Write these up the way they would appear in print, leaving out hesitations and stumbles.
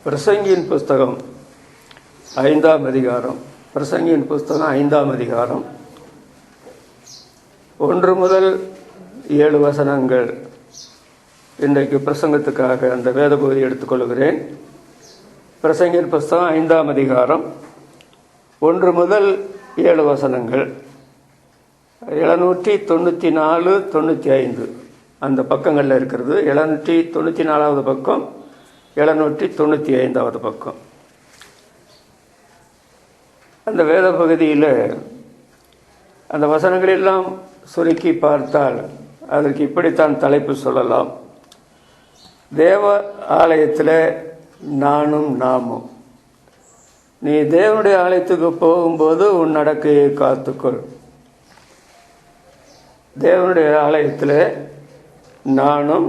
பிரசங்கியின் புஸ்தகம் 5ஆம் அதிகாரம். பிரசங்கியின் புஸ்தகம் 5ஆம் அதிகாரம் 1 முதல் 7 வசனங்கள் இன்றைக்கு பிரசங்கத்துக்காக அந்த வேத பகுதி எடுத்துக்கொள்கிறேன். பிரசங்கியின் புஸ்தகம் 5ஆம் அதிகாரம் 1 முதல் 7 வசனங்கள் 794, 95 அந்த பக்கங்களில் இருக்கிறது. 794வது பக்கம், 795வது பக்கம். அந்த வேத பகுதியில் அந்த வசனங்களெல்லாம் சுருக்கி பார்த்தால் அதற்கு இப்படித்தான் தலைப்பு சொல்லலாம்: தேவ ஆலயத்தில் நானும் நாமும். நீ தேவனுடைய ஆலயத்துக்கு போகும்போது உன் நடக்கையை காத்துக்கொள். தேவனுடைய ஆலயத்தில் நானும்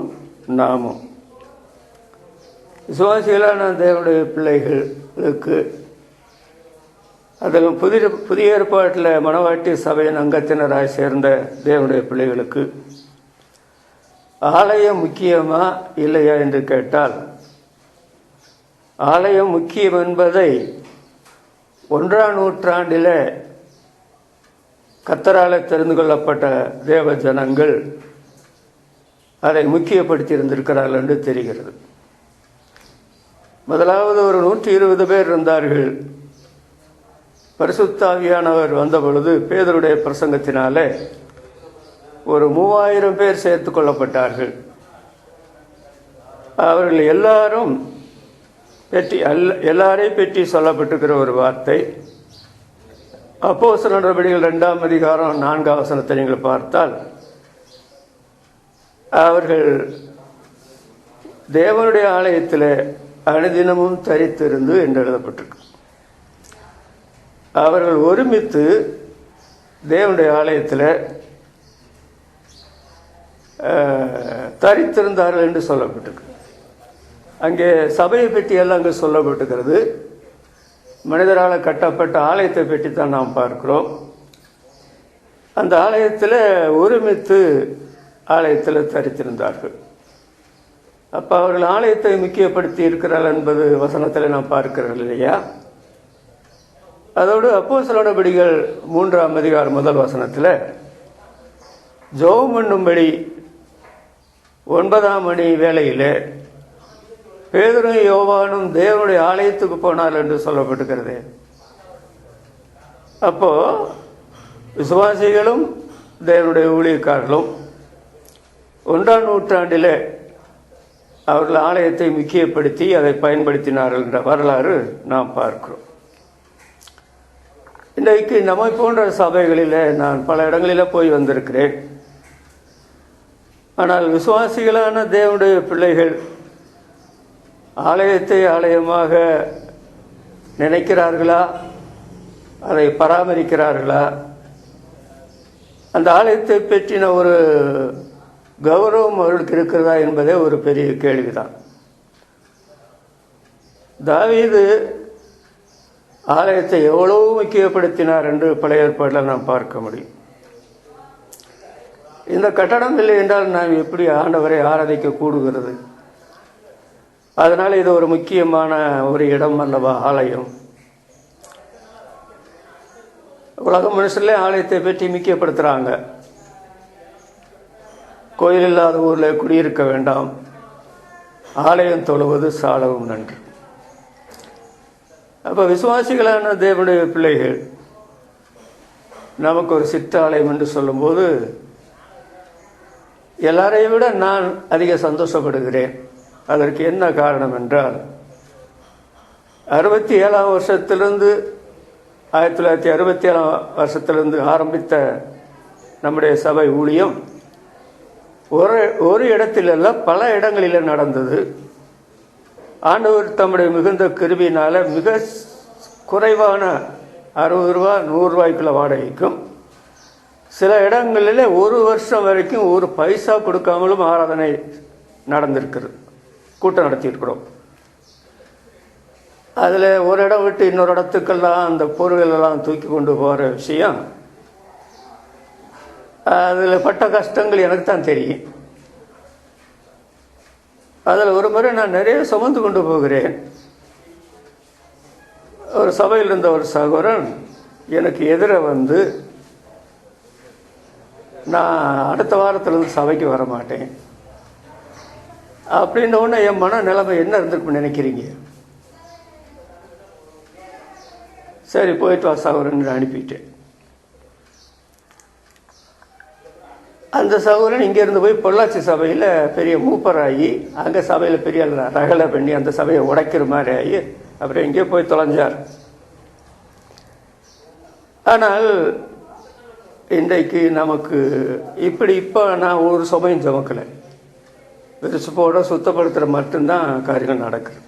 நாமும். விசுவாசிகளான தேவனுடைய பிள்ளைகளுக்கு, அதில் புதிய ஏற்பாட்டில் மணவாட்டி சபையின் அங்கத்தினராய் சேர்ந்த தேவனுடைய பிள்ளைகளுக்கு ஆலயம் முக்கியமா இல்லையா என்று கேட்டால், ஆலயம் முக்கியம் என்பதை 1ஆம் நூற்றாண்டில் கர்த்தரால் தெரிந்து கொள்ளப்பட்ட தேவ ஜனங்கள் அதை முக்கியப்படுத்தி இருந்திருக்கிறார்கள் என்று தெரிகிறது. முதலாவது ஒரு 120 பேர் இருந்தார்கள். பரிசுத்த ஆவியானவர் வந்த பொழுது பேதுருடைய பிரசங்கத்தினாலே ஒரு 3000 பேர் சேர்த்து கொள்ளப்பட்டார்கள். அவர்கள் எல்லாரையும் பற்றி சொல்லப்பட்டிருக்கிற ஒரு வார்த்தை அப்போஸ்தலர் நடபடிகள் 2ஆம் அதிகாரம் 4ஆம் வசனத்தை நீங்கள் பார்த்தால், அவர்கள் தேவனுடைய ஆலயத்தில் அனுதினமும் தரித்திருந்து என்று எழுதப்பட்டிருக்கு. அவர்கள் ஒருமித்து தேவனுடைய ஆலயத்தில் தரித்திருந்தார்கள் என்று சொல்லப்பட்டிருக்கு. அங்கே சபையை பற்றி எல்லாம் அங்கே சொல்லப்பட்டிருக்கிறது. மனிதரால் கட்டப்பட்ட ஆலயத்தை பற்றி தான் நாம் பார்க்கிறோம். அந்த ஆலயத்தில் ஒருமித்து ஆலயத்தில் தரித்திருந்தார்கள். அப்போ அவர்கள் ஆலயத்தை முக்கியப்படுத்தி இருக்கிறார்கள் என்பது வசனத்தில் நாம் பார்க்கிறோம் இல்லையா? அதோடு அப்போஸ்தலர் நடபடிகள் 3ஆம் அதிகாரம் 1 வசனத்தில் ஜெபம் பண்ணும்படி 9ஆம் மணி வேளையில் பேதுரும் யோவானும் தேவனுடைய ஆலயத்துக்கு போனார் என்று சொல்லப்பட்டிருக்கிறது. அப்போ விசுவாசிகளும் தேவனுடைய ஊழியக்காரர்களும் 1ஆம் நூற்றாண்டில் அவர்கள் ஆலயத்தை முக்கியப்படுத்தி அதை பயன்படுத்தினார்கள் என்ற வரலாறு நாம் பார்க்கிறோம். இன்றைக்கு நம்மை போன்ற சபைகளில் நான் பல இடங்களில் போய் வந்திருக்கிறேன். ஆனால் விசுவாசிகளான தேவனுடைய பிள்ளைகள் ஆலயத்தை ஆலயமாக நினைக்கிறார்களா? அதை பராமரிக்கிறார்களா? அந்த ஆலயத்தை பற்றின ஒரு கௌரவம் அவர்களுக்கு இருக்கிறதா என்பதே ஒரு பெரிய கேள்விதான். தாவீது ஆலயத்தை எவ்வளவு முக்கியப்படுத்தினார் என்று பழைய ஏற்பாட்டில் நாம் பார்க்க முடியும். இந்த கட்டடம் இல்லை என்றால் நாம் எப்படி ஆண்டவரை ஆராதிக்க கூடுகிறது? அதனால் இது ஒரு முக்கியமான ஒரு இடம் அல்லவா ஆலயம். உலக மனுஷர்லே ஆலயத்தை பற்றி முக்கியப்படுத்துகிறாங்க. கோயில் இல்லாத ஊரில் குடியிருக்க வேண்டாம், ஆலயம் தொழுவது சாலவும் நன்று. அப்போ விசுவாசிகளான தேவனுடைய பிள்ளைகள் நமக்கு ஒரு சிற்றாலயம் என்று சொல்லும்போது எல்லாரையும் விட நான் அதிக சந்தோஷப்படுகிறேன். அதற்கு என்ன காரணம் என்றால், 67ஆம் வருஷத்திலிருந்து 1967ஆம் வருஷத்திலிருந்து ஆரம்பித்த நம்முடைய சபை ஊழியம் ஒரு இடத்திலல்ல பல இடங்களில் நடந்தது. ஆண்டவர் தம்முடைய மிகுந்த கிருபையினால மிக குறைவான 60 ரூபா 100 ரூபாய்க்குள்ள வாடகைக்கும், சில இடங்களில் 1 வருஷம் வரைக்கும் 1 பைசா கொடுக்காமலும் ஆராதனை நடந்திருக்கிறது, கூட்டம் நடத்தியிருக்கிறோம். அதில் ஒரு இடம் விட்டு இன்னொரு இடத்துக்கெல்லாம் அந்த பொருள்களெல்லாம் தூக்கி கொண்டு போகிற விஷயம், அதில் பட்ட கஷ்டங்கள் எனக்கு தான் தெரியும். அதில் ஒரு முறை நான் நிறைய சுமந்து கொண்டு போகிறேன். ஒரு சபையில் இருந்த ஒரு சகோதரன் எனக்கு எதிர வந்து, நான் அடுத்த வாரத்திலிருந்து சபைக்கு வர மாட்டேன் அப்படின்ன உடனே என் மன நிலைமை என்ன இருந்திருக்குன்னு நினைக்கிறீங்க? சரி போயிட்டு வா சகோதரன் அனுப்பிட்டேன். அந்த சகோதரன் இங்கேருந்து போய் பொள்ளாச்சி சபையில் பெரிய மூப்பராகி, அங்கே சபையில் பெரிய ரகலை பண்ணி அந்த சபையை உடைக்கிற மாதிரி ஆகி அப்புறம் எங்கேயோ போய் தொலைஞ்சார். ஆனால் இன்றைக்கு நமக்கு இப்போ நான் ஒரு சபையும் சுமக்கலை, விருப்போட சுத்தப்படுத்துகிற மட்டும்தான் காரியங்கள் நடக்குது.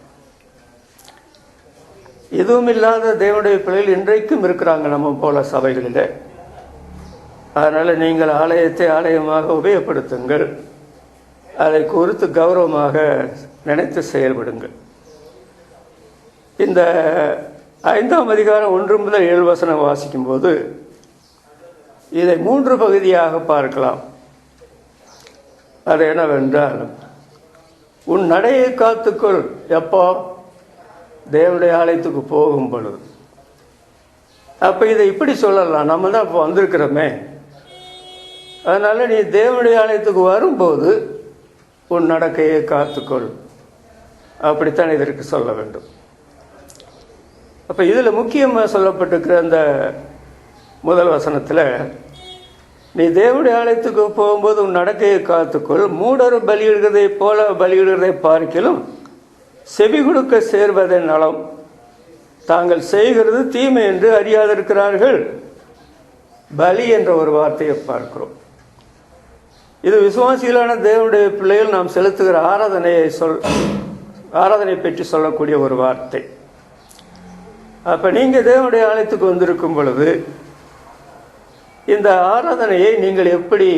எதுவும் இல்லாத தேவனுடைய பிள்ளைகள் இன்றைக்கும் இருக்கிறாங்க நம்ம போல சபைகளில். அதனால் நீங்கள் ஆலயத்தை ஆலயமாக உபயோகப்படுத்துங்கள், அதை குறித்து கௌரவமாக நினைத்து செயல்படுங்கள். இந்த 5ஆம் அதிகாரம் 1 முதல் 7 வசனம் வாசிக்கும்போது இதை 3 பகுதியாக பார்க்கலாம். அது என்னவென்றால், உன் நடையை காத்துக்கொள். எப்போ? தேவனுடைய ஆலயத்துக்கு போகும் பொழுது. அப்போ இதை இப்படி சொல்லலாம், நம்ம தான் இப்போ வந்திருக்கிறோமே, அதனால் நீ தேவனுடைய ஆலயத்துக்கு வரும்போது உன் நடக்கையை காத்துக்கொள், அப்படித்தான் இதற்கு சொல்ல வேண்டும். அப்போ இதில் முக்கியமாக சொல்லப்பட்டிருக்கிற அந்த முதல் வசனத்தில், நீ தேவனுடைய ஆலயத்துக்கு போகும்போது உன் நடக்கையை காத்துக்கொள், மூடர் பலியிடுகிறதை போல பலியிடுகிறதை பார்க்கிலும் செவி கொடுக்க சேர்வதே நலம், தாங்கள் செய்கிறது தீமை என்று அறியாதிருக்கிறார்கள். பலி என்ற ஒரு வார்த்தையை பார்க்கிறோம். இது விசுவாசிகளான தேவனுடைய பிள்ளைகள் நாம் செலுத்துகிற ஆராதனை பற்றி சொல்லக்கூடிய ஒரு வார்த்தை. அப்போ நீங்கள் தேவனுடைய ஆலயத்துக்கு வந்திருக்கும் பொழுது இந்த ஆராதனையை நீங்கள் எப்படி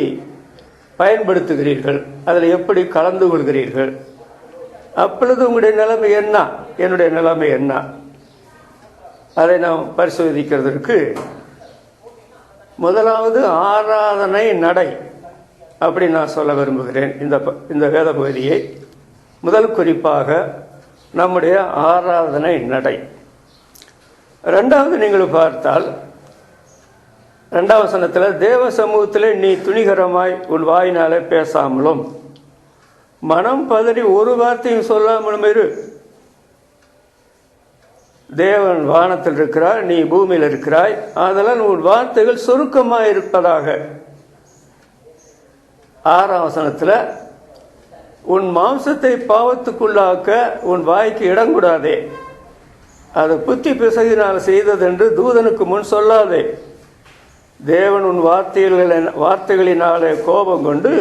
பயன்படுத்துகிறீர்கள், அதில் எப்படி கலந்து கொள்கிறீர்கள், அப்பொழுது உங்களுடைய நிலைமை என்ன, என்னுடைய நிலைமை என்ன, அதை நாம் பரிசோதிக்கிறதுக்கு முதலாவது ஆராதனை நடை அப்படி நான் சொல்ல விரும்புகிறேன். இந்த வேத பகுதியை முதல் குறிப்பாக நம்முடைய ஆராதனை நடை. ரெண்டாவது நீங்கள் பார்த்தால் 2ஆம் வசனத்தில், தேவ சமூகத்தில் நீ துணிகரமாய் உன் வாயினாலே பேசாமலும் மனம் பதறி ஒரு வார்த்தையும் சொல்லாமலும் இரு. தேவன் வானத்தில் இருக்கிறார், நீ பூமியில் இருக்கிறாய், அதனால் உன் வார்த்தைகள் சுருக்கமாக இருப்பதாக. 6ஆம் வசனத்தில், உன் மாம்சத்தை பாவத்துக்குள்ளாக்க உன் வாய்க்கு இடங்கூடாதே, அது புத்தி பிசகினால் செய்ததென்று தூதனுக்கு முன் சொல்லாதே. தேவன் உன் வார்த்தைகளினாலே கோபம் கொண்டு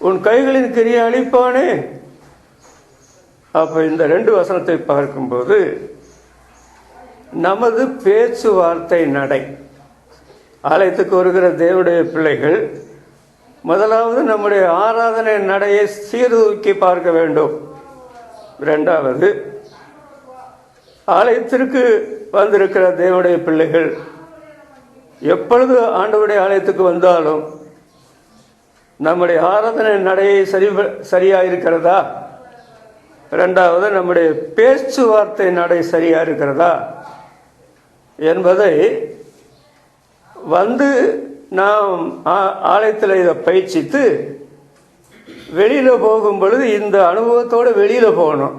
உன் கைகளின் கிரியை அழிப்பானே. அப்போ இந்த 2 வசனத்தை பார்க்கும்போது நமது பேச்சுவார்த்தை நடை, ஆலயத்துக்கு வருகிற தேவனுடைய பிள்ளைகள் முதலாவது நம்முடைய ஆராதனை நடையை சீர்தூக்கி பார்க்க வேண்டும். 2வது, ஆலயத்திற்கு வந்திருக்கிற தேவனுடைய பிள்ளைகள் எப்பொழுது ஆண்டவருடைய ஆலயத்துக்கு வந்தாலும் நம்முடைய ஆராதனை நடையை சரியாக இருக்கிறதா, 2வது நம்முடைய பேச்சுவார்த்தை நடை சரியாக இருக்கிறதா என்பதை வந்து நாம் ஆலயத்தில் இதை பயிற்சித்து வெளியில் போகும் பொழுது இந்த அனுபவத்தோடு வெளியில் போகணும்.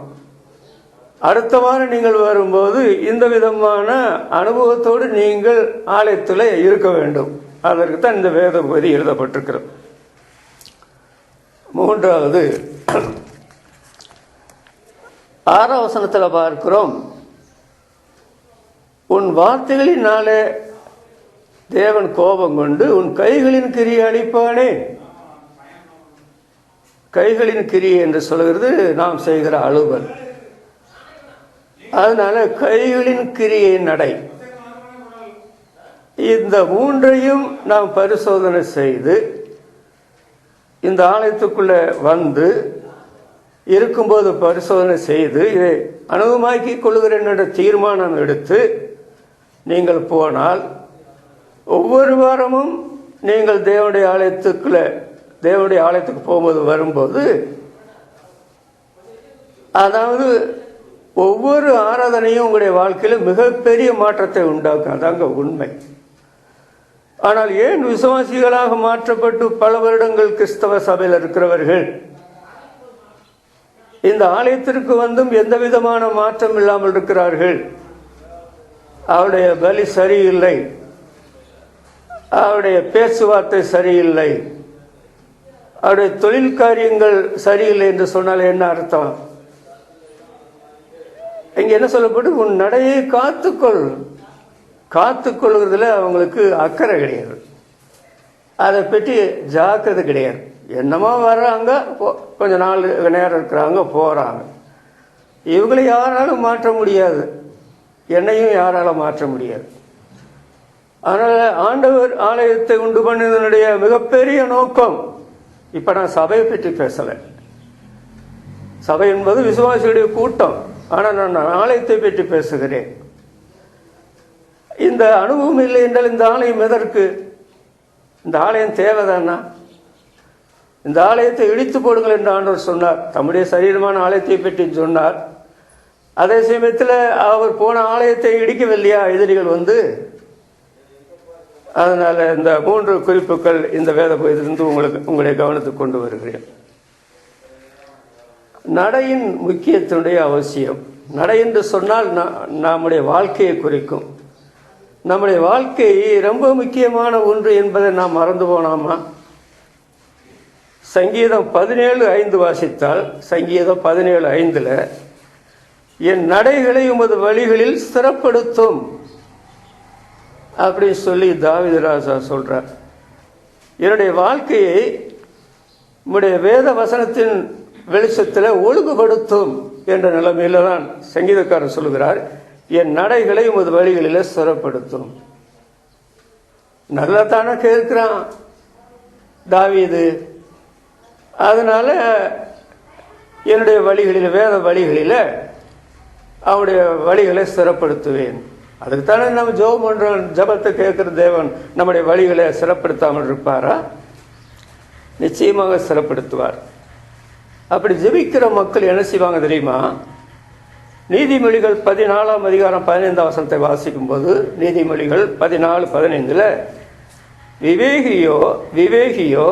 அடுத்த வாரம் நீங்கள் வரும்போது இந்த விதமான அனுபவத்தோடு நீங்கள் ஆலயத்தில் இருக்க வேண்டும். அதற்கு தான் இந்த வேத பகுதி எழுதப்பட்டிருக்கிறது. 3வது, 6ஆம் வசனத்தில் பார்க்கிறோம், உன் வார்த்தைகளினாலே தேவன் கோபம் கொண்டு உன் கைகளின் கிரியை அழிப்பானே. கைகளின் கிரியை என்று சொல்கிறது நாம் செய்கிற அலுவல். அதனால கைகளின் கிரியை நடை, இந்த 3ஐயும் நாம் பரிசோதனை செய்து இந்த ஆலயத்துக்குள்ள வந்து இருக்கும்போது பரிசோதனை செய்து இதை அனுபவமாக்கிக் கொள்கிறேன் என்ற தீர்மானம் எடுத்து நீங்கள் போனால் ஒவ்வொரு வாரமும் நீங்கள் தேவனுடைய ஆலயத்துக்கு போகும்போது வரும்போது அதாவது ஒவ்வொரு ஆராதனையும் உங்களுடைய வாழ்க்கையில் மிகப்பெரிய மாற்றத்தை உண்டாக்கும். அதாங்க உண்மை. ஆனால் ஏன் விசுவாசிகளாக மாற்றப்பட்டு பல வருடங்கள் கிறிஸ்தவ சபையில் இருக்கிறவர்கள் இந்த ஆலயத்திற்கு வந்தும் எந்த விதமான மாற்றம் இல்லாமல் இருக்கிறார்கள்? அவருடைய பலி சரியில்லை, அவருடைய பேச்சுவார்த்தை சரியில்லை, அவருடைய தொழில் காரியங்கள் சரியில்லை என்று சொன்னால் என்ன அர்த்தம்? இங்க என்ன சொல்லப்பட்டு, உன் நடையை காத்துக்கொள்கிறதுல அவங்களுக்கு அக்கறை கிடையாது, அதை பற்றி ஜாக்கிரதை கிடையாது. என்னமோ வர்றாங்க, கொஞ்ச நாள் நேரம் இருக்கிறாங்க, போறாங்க. இவங்களை யாராலும் மாற்ற முடியாது, என்னையும் யாராலும் மாற்ற முடியாது. அதனால ஆண்டவர் ஆலயத்தை உண்டு பண்ணதனுடைய மிகப்பெரிய நோக்கம், இப்ப நான் சபையை பற்றி பேசல, சபை என்பது விசுவாசிகளுடைய கூட்டம், ஆனால் நான் ஆலயத்தை பற்றி பேசுகிறேன். இந்த அனுபவம் இல்லை என்றால் இந்த ஆலயம் எதற்கு? இந்த ஆலயம் தேவைதானா? இந்த ஆலயத்தை இடித்து போடுங்கள் என்று ஆண்டவர் சொன்னார். தம்முடைய சரீரமான ஆலயத்தை பற்றி சொன்னார். அதே சமயத்தில் அவர் போன ஆலயத்தை இடிக்கவில்லையா எதிரிகள் வந்து? அதனால இந்த 3 குறிப்புகள் இந்த வேத பகுதியிலிருந்து உங்களுடைய கவனத்துக்கு கொண்டு வருகிறேன். நடையின் முக்கியத்தினுடைய அவசியம். நடை என்று சொன்னால் நம்முடைய வாழ்க்கையை குறிக்கும். நம்முடைய வாழ்க்கை ரொம்ப முக்கியமான ஒன்று என்பதை நாம் மறந்து போனாமா? சங்கீதம் 17:5 வாசித்தால், சங்கீதம் 17:5 என் நடைகளை உமது வழிகளில் ஸ்திரப்படுத்தும் அப்படி சொல்லி தாவீது ராஜா சொல்றார். என்னுடைய வாழ்க்கையை உம்முடைய வேத வசனத்தின் வெளிச்சத்தில் ஒழுங்குபடுத்தும் என்ற நிலைமையில தான் சங்கீதக்காரர் சொல்லுகிறார், என் நடைகளை உமது வழிகளில் ஸ்திரப்படுத்தும். நல்லா தானே கேட்கிறான் தாவீது. அதனால என்னுடைய வழிகளில், வேத வழிகளில் அவனுடைய வழிகளை ஸ்திரப்படுத்துவேன். அதுக்குத்தானே நம்ம ஜெபம் பண்றோம். ஜெபத்தை கேட்கிற தேவன் நம்முடைய வழிகளை ஸ்திரப்படுத்தாமல் இருப்பாரா? நிச்சயமாக ஸ்திரப்படுத்துவார். அப்படி ஜெபிக்கிற மக்கள் என்ன செய்வாங்க தெரியுமா? நீதிமொழிகள் 14ஆம் அதிகாரம் 15ஆம் வசனத்தை வாசிக்கும் போது, நீதிமொழிகள் 14:15 விவேகியோ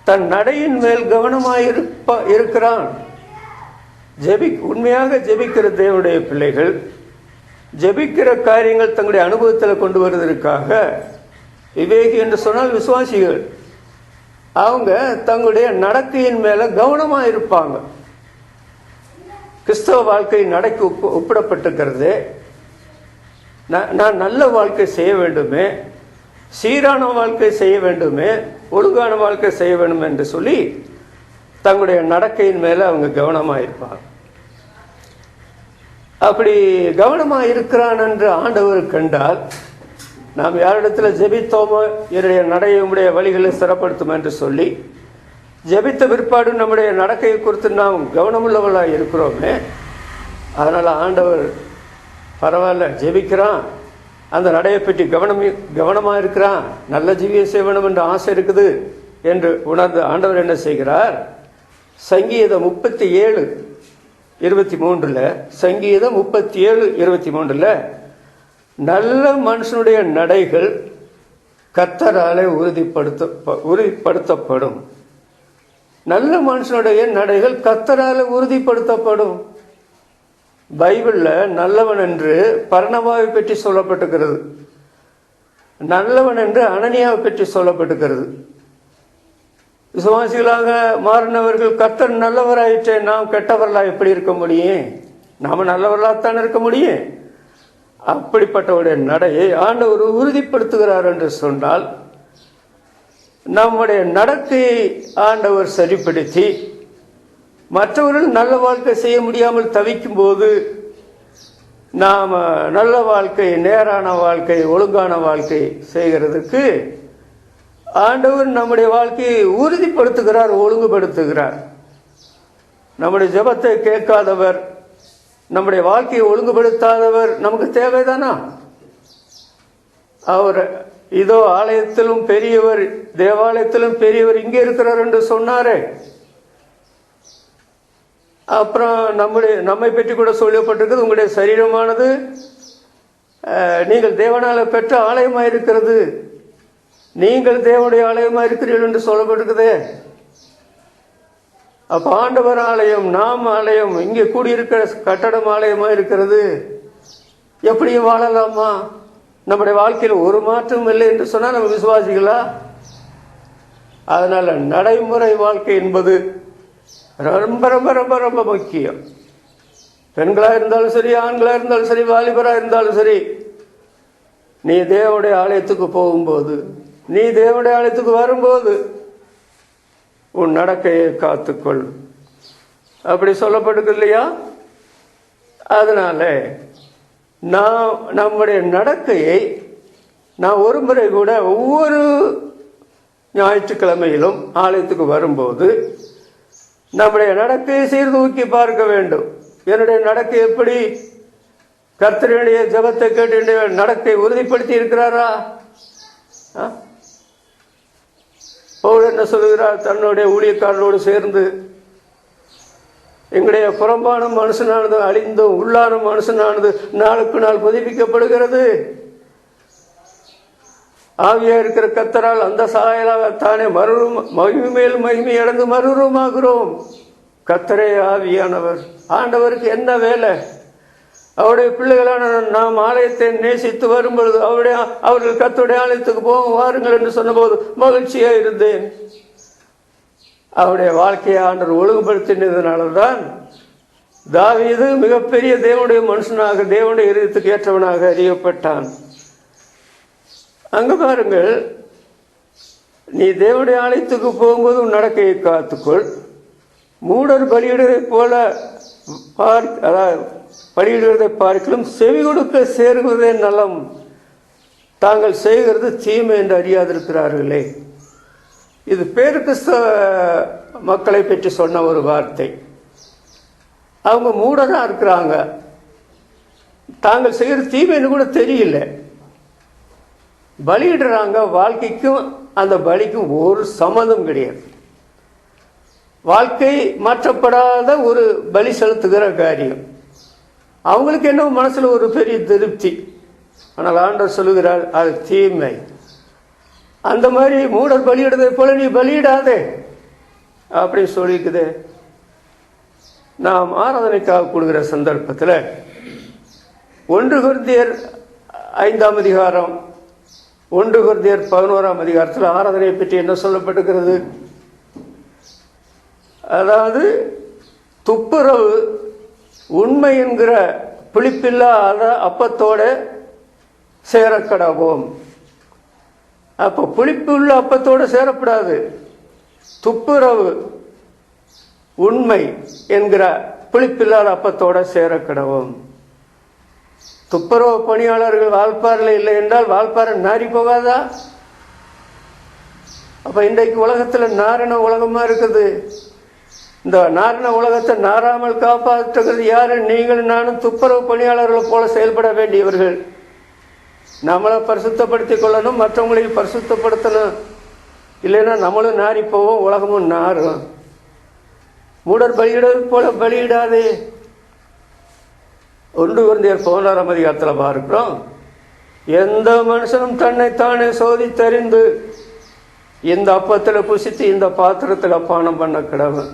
தன் நடையின் மேல் கவனமாயிருக்கிறான். உண்மையாக ஜெபிக்கிற தேவனுடைய பிள்ளைகள் ஜெபிக்கிற காரியங்கள் தங்களுடைய அனுபவத்தில் கொண்டு வருவதற்காக, விவேகி என்று சொன்னால் விசுவாசிகள், அவங்க தங்களுடைய நடக்கையின் மேல கவனமா இருப்பாங்க. கிறிஸ்தவ வாழ்க்கை நடைக்கு ஒப்பிடப்பட்டிருக்கிறது. நான் நல்ல வாழ்க்கை செய்ய வேண்டுமே, சீரான வாழ்க்கை செய்ய வேண்டுமே, ஒழுங்கான வாழ்க்கை செய்ய வேண்டும் என்று சொல்லி தங்களுடைய நடக்கையின் மேல அவங்க கவனமா இருப்பாங்க. அப்படி கவனமா இருக்கிறான் என்று ஆண்டவர் கண்டால், நாம் யாரிடத்துல ஜெபித்தோமோ என்னுடைய நடையை உடைய வழிகளை ஸ்திரப்படுத்தும் என்று சொல்லி ஜெபித்த பிற்பாடு நம்முடைய நடக்கையை குறித்து நாம் கவனமுள்ளவர்களாக இருக்கிறோமே, அதனால ஆண்டவர் பரவாயில்ல, ஜெபிக்கிறான், அந்த நடையை பற்றி கவனமா இருக்கிறான், நல்ல ஜீவியம் செய்ய வேண்டும் என்ற ஆசை இருக்குது என்று உணர்ந்து ஆண்டவர் என்ன செய்கிறார்? சங்கீதம் 37:23 சங்கீதம் 37:23 நல்ல மனுஷனுடைய நடைகள் கர்த்தராலே உறுதிப்படுத்தப்படும். நல்ல மனுஷனுடைய நடைகள் கர்த்தராலே உறுதிப்படுத்தப்படும். பைபிள்ல நல்லவன் என்று பர்னபாவை பற்றி சொல்லப்பட்டிருக்கிறது, நல்லவன் என்று அனனியாவை பற்றி சொல்லப்பட்டிருக்கிறது. விசுவாசிகளாக மாறினவர்கள், கர்த்தர் நல்லவராயிற்றே, நாம் கெட்டவர்களா எப்படி இருக்க முடியும்? நாம நல்லவர்களாகத்தான் இருக்க முடியும். அப்படிப்பட்டவருடைய நடையை ஆண்டவர் உறுதிப்படுத்துகிறார் என்று சொன்னால், நம்முடைய நடக்கையை ஆண்டவர் சரிப்படுத்தி மற்றவர்கள் நல்ல வாழ்க்கை செய்ய முடியாமல் தவிக்கும் போது, நாம் நல்ல வாழ்க்கை, நேரான வாழ்க்கை, ஒழுங்கான வாழ்க்கை செய்கிறதுக்கு ஆண்டவர் நம்முடைய வாழ்க்கையை உறுதிப்படுத்துகிறார், ஒழுங்குபடுத்துகிறார். நம்முடைய ஜெபத்தை கேட்காதவர், நம்முடைய வாழ்க்கையை ஒழுங்குபடுத்தாதவர் நமக்கு தேவைதானா? அவர் இதோ ஆலயத்திலும் பெரியவர், தேவாலயத்திலும் பெரியவர் இங்கே இருக்கிறார் என்று சொன்னாரே, அப்புறம் நம்மை பற்றி கூட சொல்லப்பட்டிருக்கிறது, உங்களுடைய சரீரமானது நீங்கள் தேவனால பெற்ற ஆலயமாக இருக்கிறது, நீங்கள் தேவனுடைய ஆலயமாக இருக்கிறீர்கள் என்று சொல்லப்பட்டிருக்குது. அப்ப ஆண்டவர் ஆலயம், நாம் ஆலயம், இங்கே கூடியிருக்கிற கட்டடம் ஆலயமா இருக்கிறது. எப்படியும் வாழலாமா? நம்முடைய வாழ்க்கையில் ஒரு மாற்றம் இல்லை என்று சொன்னால் நம்ம விசுவாசிகளா? அதனால நடைமுறை வாழ்க்கை என்பது ரொம்ப ரொம்ப ரொம்ப ரொம்ப முக்கியம். பெண்களா இருந்தாலும் சரி, ஆண்களா இருந்தாலும் சரி, வாலிபரா இருந்தாலும் சரி, நீ தேவனுடைய ஆலயத்துக்கு போகும்போது, நீ தேவனுடைய ஆலயத்துக்கு வரும்போது உன் நடக்கையை காத்துக்கொள், அப்படி சொல்லப்பட்டிருக்கு இல்லையா? அதனால நம்முடைய நடக்கையை நான் ஒரு முறை கூட ஒவ்வொரு ஞாயிற்றுக்கிழமையிலும் ஆலயத்துக்கு வரும்போது நம்முடைய நடக்கையை சீர்தூக்கி பார்க்க வேண்டும். என்னுடைய நடக்கை எப்படி? கர்த்தருடைய ஜெபத்தை கேட்டு நடக்கை உறுதிப்படுத்தி இருக்கிறாரா? பவுல் என்ன சொல்லுகிறார்? தன்னுடைய ஊழியக்காரரோடு சேர்ந்து எங்களுடைய புறம்பான மனுஷனானது அழிந்தும் உள்ளான மனுஷனானது நாளுக்கு நாள் புதுப்பிக்கப்படுகிறது. ஆவியா இருக்கிற கர்த்தரால் அந்த சாயலாக தானே மகிமை மேல் மகிமை அடைந்து மறுரூபமாகிறோம். கர்த்தரே ஆவியானவர். ஆண்டவருக்கு என்ன வேலை? அவருடைய பிள்ளைகளான நாம் ஆலயத்தை நேசித்து வரும்பொழுது அவர்கள் கர்த்தருடைய ஆலயத்துக்கு போகும் வாருங்கள் என்று சொன்னபோது மகிழ்ச்சியா இருந்தேன். அவருடைய வாழ்க்கையை ஆண்டவர் ஒழுங்குபடுத்தினதுனால்தான் தாவீது மிகப்பெரிய தேவனுடைய மனுஷனாக, தேவனுடைய இதயத்துக்கு ஏற்றவனாக அறியப்பட்டான். அங்க பாருங்கள், நீ தேவனுடைய ஆலயத்துக்கு போகும்போது உன் நடக்கையை காத்துக்கொள். மூடர் பலியிடுவதை போல பலியிடுவதை பார்க்கலும் செவி கொடுக்க சேருவதே நலம், தாங்கள் செய்கிறது தீமை என்று அறியாதிருக்கிறார்களே. இது பேருக்கு மக்களை பற்றி சொன்ன ஒரு வார்த்தை. அவங்க மூடரா இருக்கிறாங்க, தாங்கள் செய்கிறது தீமைன்னு கூட தெரியல, பலியிடுறாங்க. வாழ்க்கைக்கும் அந்த பலிக்கும் ஒரு சம்மந்தம் கிடையாது. வாழ்க்கை மாற்றப்படாத ஒரு பலி செலுத்துகிற காரியம். அவங்களுக்கு என்ன மனசுல ஒரு பெரிய திருப்தி. ஆனால் ஆண்டவர் சொல்லுகிறார் அது தீமை. அந்த மாதிரி மூடர் பலியிடுவதை போல நீ பலியிடாதே அப்படி சொல்லிக்குது. நாம் ஆராதனைக்காக கொடுக்கிற சந்தர்ப்பத்தில் 1 கொரிந்தியர் 5ஆம் அதிகாரம், 1 கொரிந்தியர் 11ஆம் அதிகாரத்தில் ஆராதனையை பற்றி என்ன சொல்லப்பட்டிருக்கிறது? அதாவது துப்புரவு உண்மை என்கிற புளிப்பில்லாத அப்பத்தோட சேரக்கடவோம். அப்போ புளிப்பு உள்ள அப்பத்தோடு சேரப்படாது. துப்புரவு உண்மை என்கிற புளிப்பில்லாத அப்பத்தோட சேரக்கடவோம். துப்புரவு பணியாளர்கள் வால்பாறையில் இல்லை என்றால் வால்பாறை நாரி போகாதா? அப்ப இன்றைக்கு உலகத்துல நாரின உலகமா இருக்குது. இந்த நாரின உலகத்தை நாராமல் காப்பாற்றுகிறது யாரு? நீங்கள் நானும் துப்புரவு பணியாளர்களை போல செயல்பட வேண்டியவர்கள். நம்மளை பரிசுத்தப்படுத்திக் கொள்ளணும், மற்றவங்களையும் பரிசுத்தப்படுத்தணும். இல்லைன்னா நம்மளும் நாரி போவோம், உலகமும் நாரும். மூடர் பலியிடுவது போல பலியிடாதே. 1 கொரிந்தியர் 11ஆம் அதிகாரத்தில் பார்க்கிறோம், எந்த மனுஷனும் தன்னைத்தானே சோதித்தறிந்து இந்த அப்பத்தில் புசித்து இந்த பாத்திரத்தில் பானம் பண்ண கிடவன்.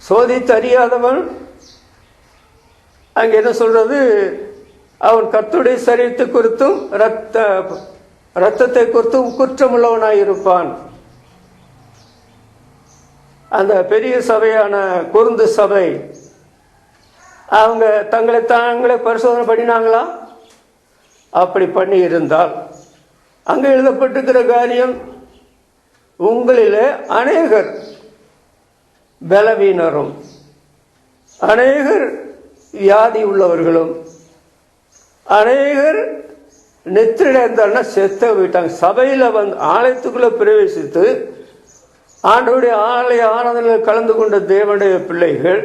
சோதித்து அறியாதவன் அங்க என்ன சொல்றது? அவன் கர்த்தருடைய சரீரத்தை குறித்தும் ரத்தத்தை குறித்தும் குற்றமுள்ளவனாயிருப்பான். அந்த பெரிய சபையான கொரிந்து சபை அவங்க தங்களை தாங்களே பரிசோதனை பண்ணினாங்களா? அப்படி பண்ணி இருந்தால் அங்க எழுதப்பட்டிருக்கிற காரியம், உங்களிலே அநேகர் பலவீனரும் அநேகர் வியாதி உள்ளவர்களும் அநேகர் நெத்திரில செத்த போயிட்டாங்க. சபையில ஆலயத்துக்குள்ள பிரவேசித்து ஆண்டவருடைய ஆலய ஆராதனையில் கலந்து கொண்ட தேவனுடைய பிள்ளைகள்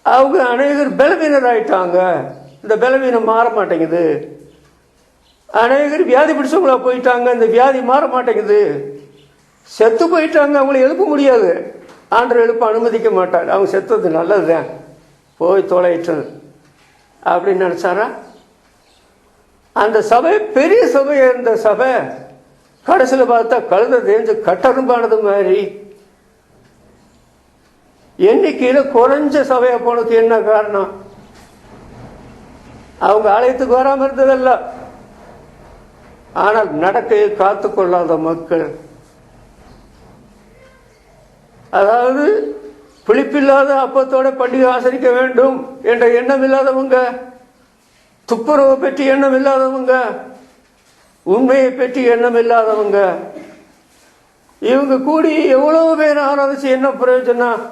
அவங்க அநேகர் பலவீனர் ஆயிட்டாங்க. இந்த பலவீனம் மாற மாட்டேங்குது. அநேகர் வியாதி பிடிச்சவங்களா போயிட்டாங்க, இந்த வியாதி மாற மாட்டேங்குது. செத்து போயிட்டாங்க, அவங்களை எழுப்ப முடியாது. ஆண்டவர் எழுப்ப அனுமதிக்க மாட்டார். அவங்க செத்தது நல்லதுதான், போய் தொலையிட்டு அப்படின்னு நினைச்சாரா? அந்த சபை பெரிய சபை, இருந்த சபை கடைசியில் பார்த்தா கழுத தேஞ்சு கட்டரும்பானது மாதிரி எண்ணிக்கையில குறைஞ்ச சபையா போனதுக்கு என்ன காரணம்? அவங்க ஆலயத்துக்கு வராம இருந்ததல்ல, ஆனால் நடக்கையை காத்து கொள்ளாத மக்கள், அதாவது புளிப்பில்லாத அப்பத்தோட பண்டிகை ஆசரிக்க வேண்டும் என்ற எண்ணம் இல்லாதவங்க, துப்புரவை பற்றி எண்ணம் இல்லாதவங்க, உண்மையை பற்றி எண்ணம் இல்லாதவங்க, இவங்க கூடி எவ்வளவு பேர் ஆராதிச்சு என்ன பிரயோஜனம்?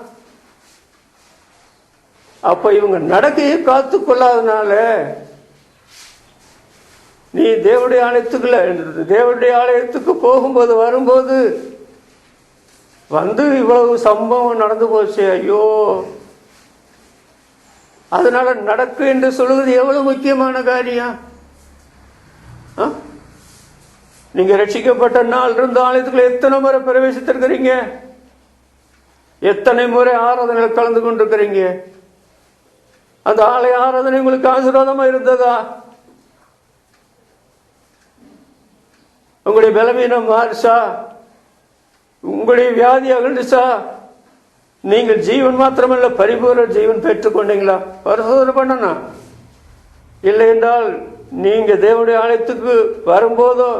அப்ப இவங்க நடக்கையை காத்து கொள்ளாதனால நீ தேவனுடைய ஆலயத்துக்கு போகும்போது வரும்போது வந்து இவ்வளவு சம்பவம் நடந்து போச்சு, ஐயோ. அதனால நடக்கு என்று சொல்லுவது எவ்வளவு முக்கியமான காரியம். நீங்க ரட்சிக்கப்பட்ட நாள் இருந்து ஆலயத்துக்குள்ள எத்தனை முறை பிரவேசித்திருக்கிறீங்க? எத்தனை முறை ஆராதனையில் கலந்து கொண்டிருக்கிறீங்க? அந்த ஆலய ஆராதனை உங்களுக்கு ஆசீர்வாதமா இருந்ததா? உங்களுடைய பலவீனம் மாறுச்சா? உங்களுடைய வியாதி அகழ்ந்துச்சா? நீங்கள் ஜீவன் மாத்திரமல்ல பரிபூர்ண ஜீவன் பெற்றுக் கொண்டீங்களா? பரிசோதனை பண்ணணும். இல்லை என்றால் நீங்க தேவனுடைய ஆலயத்துக்கு வரும்போதோ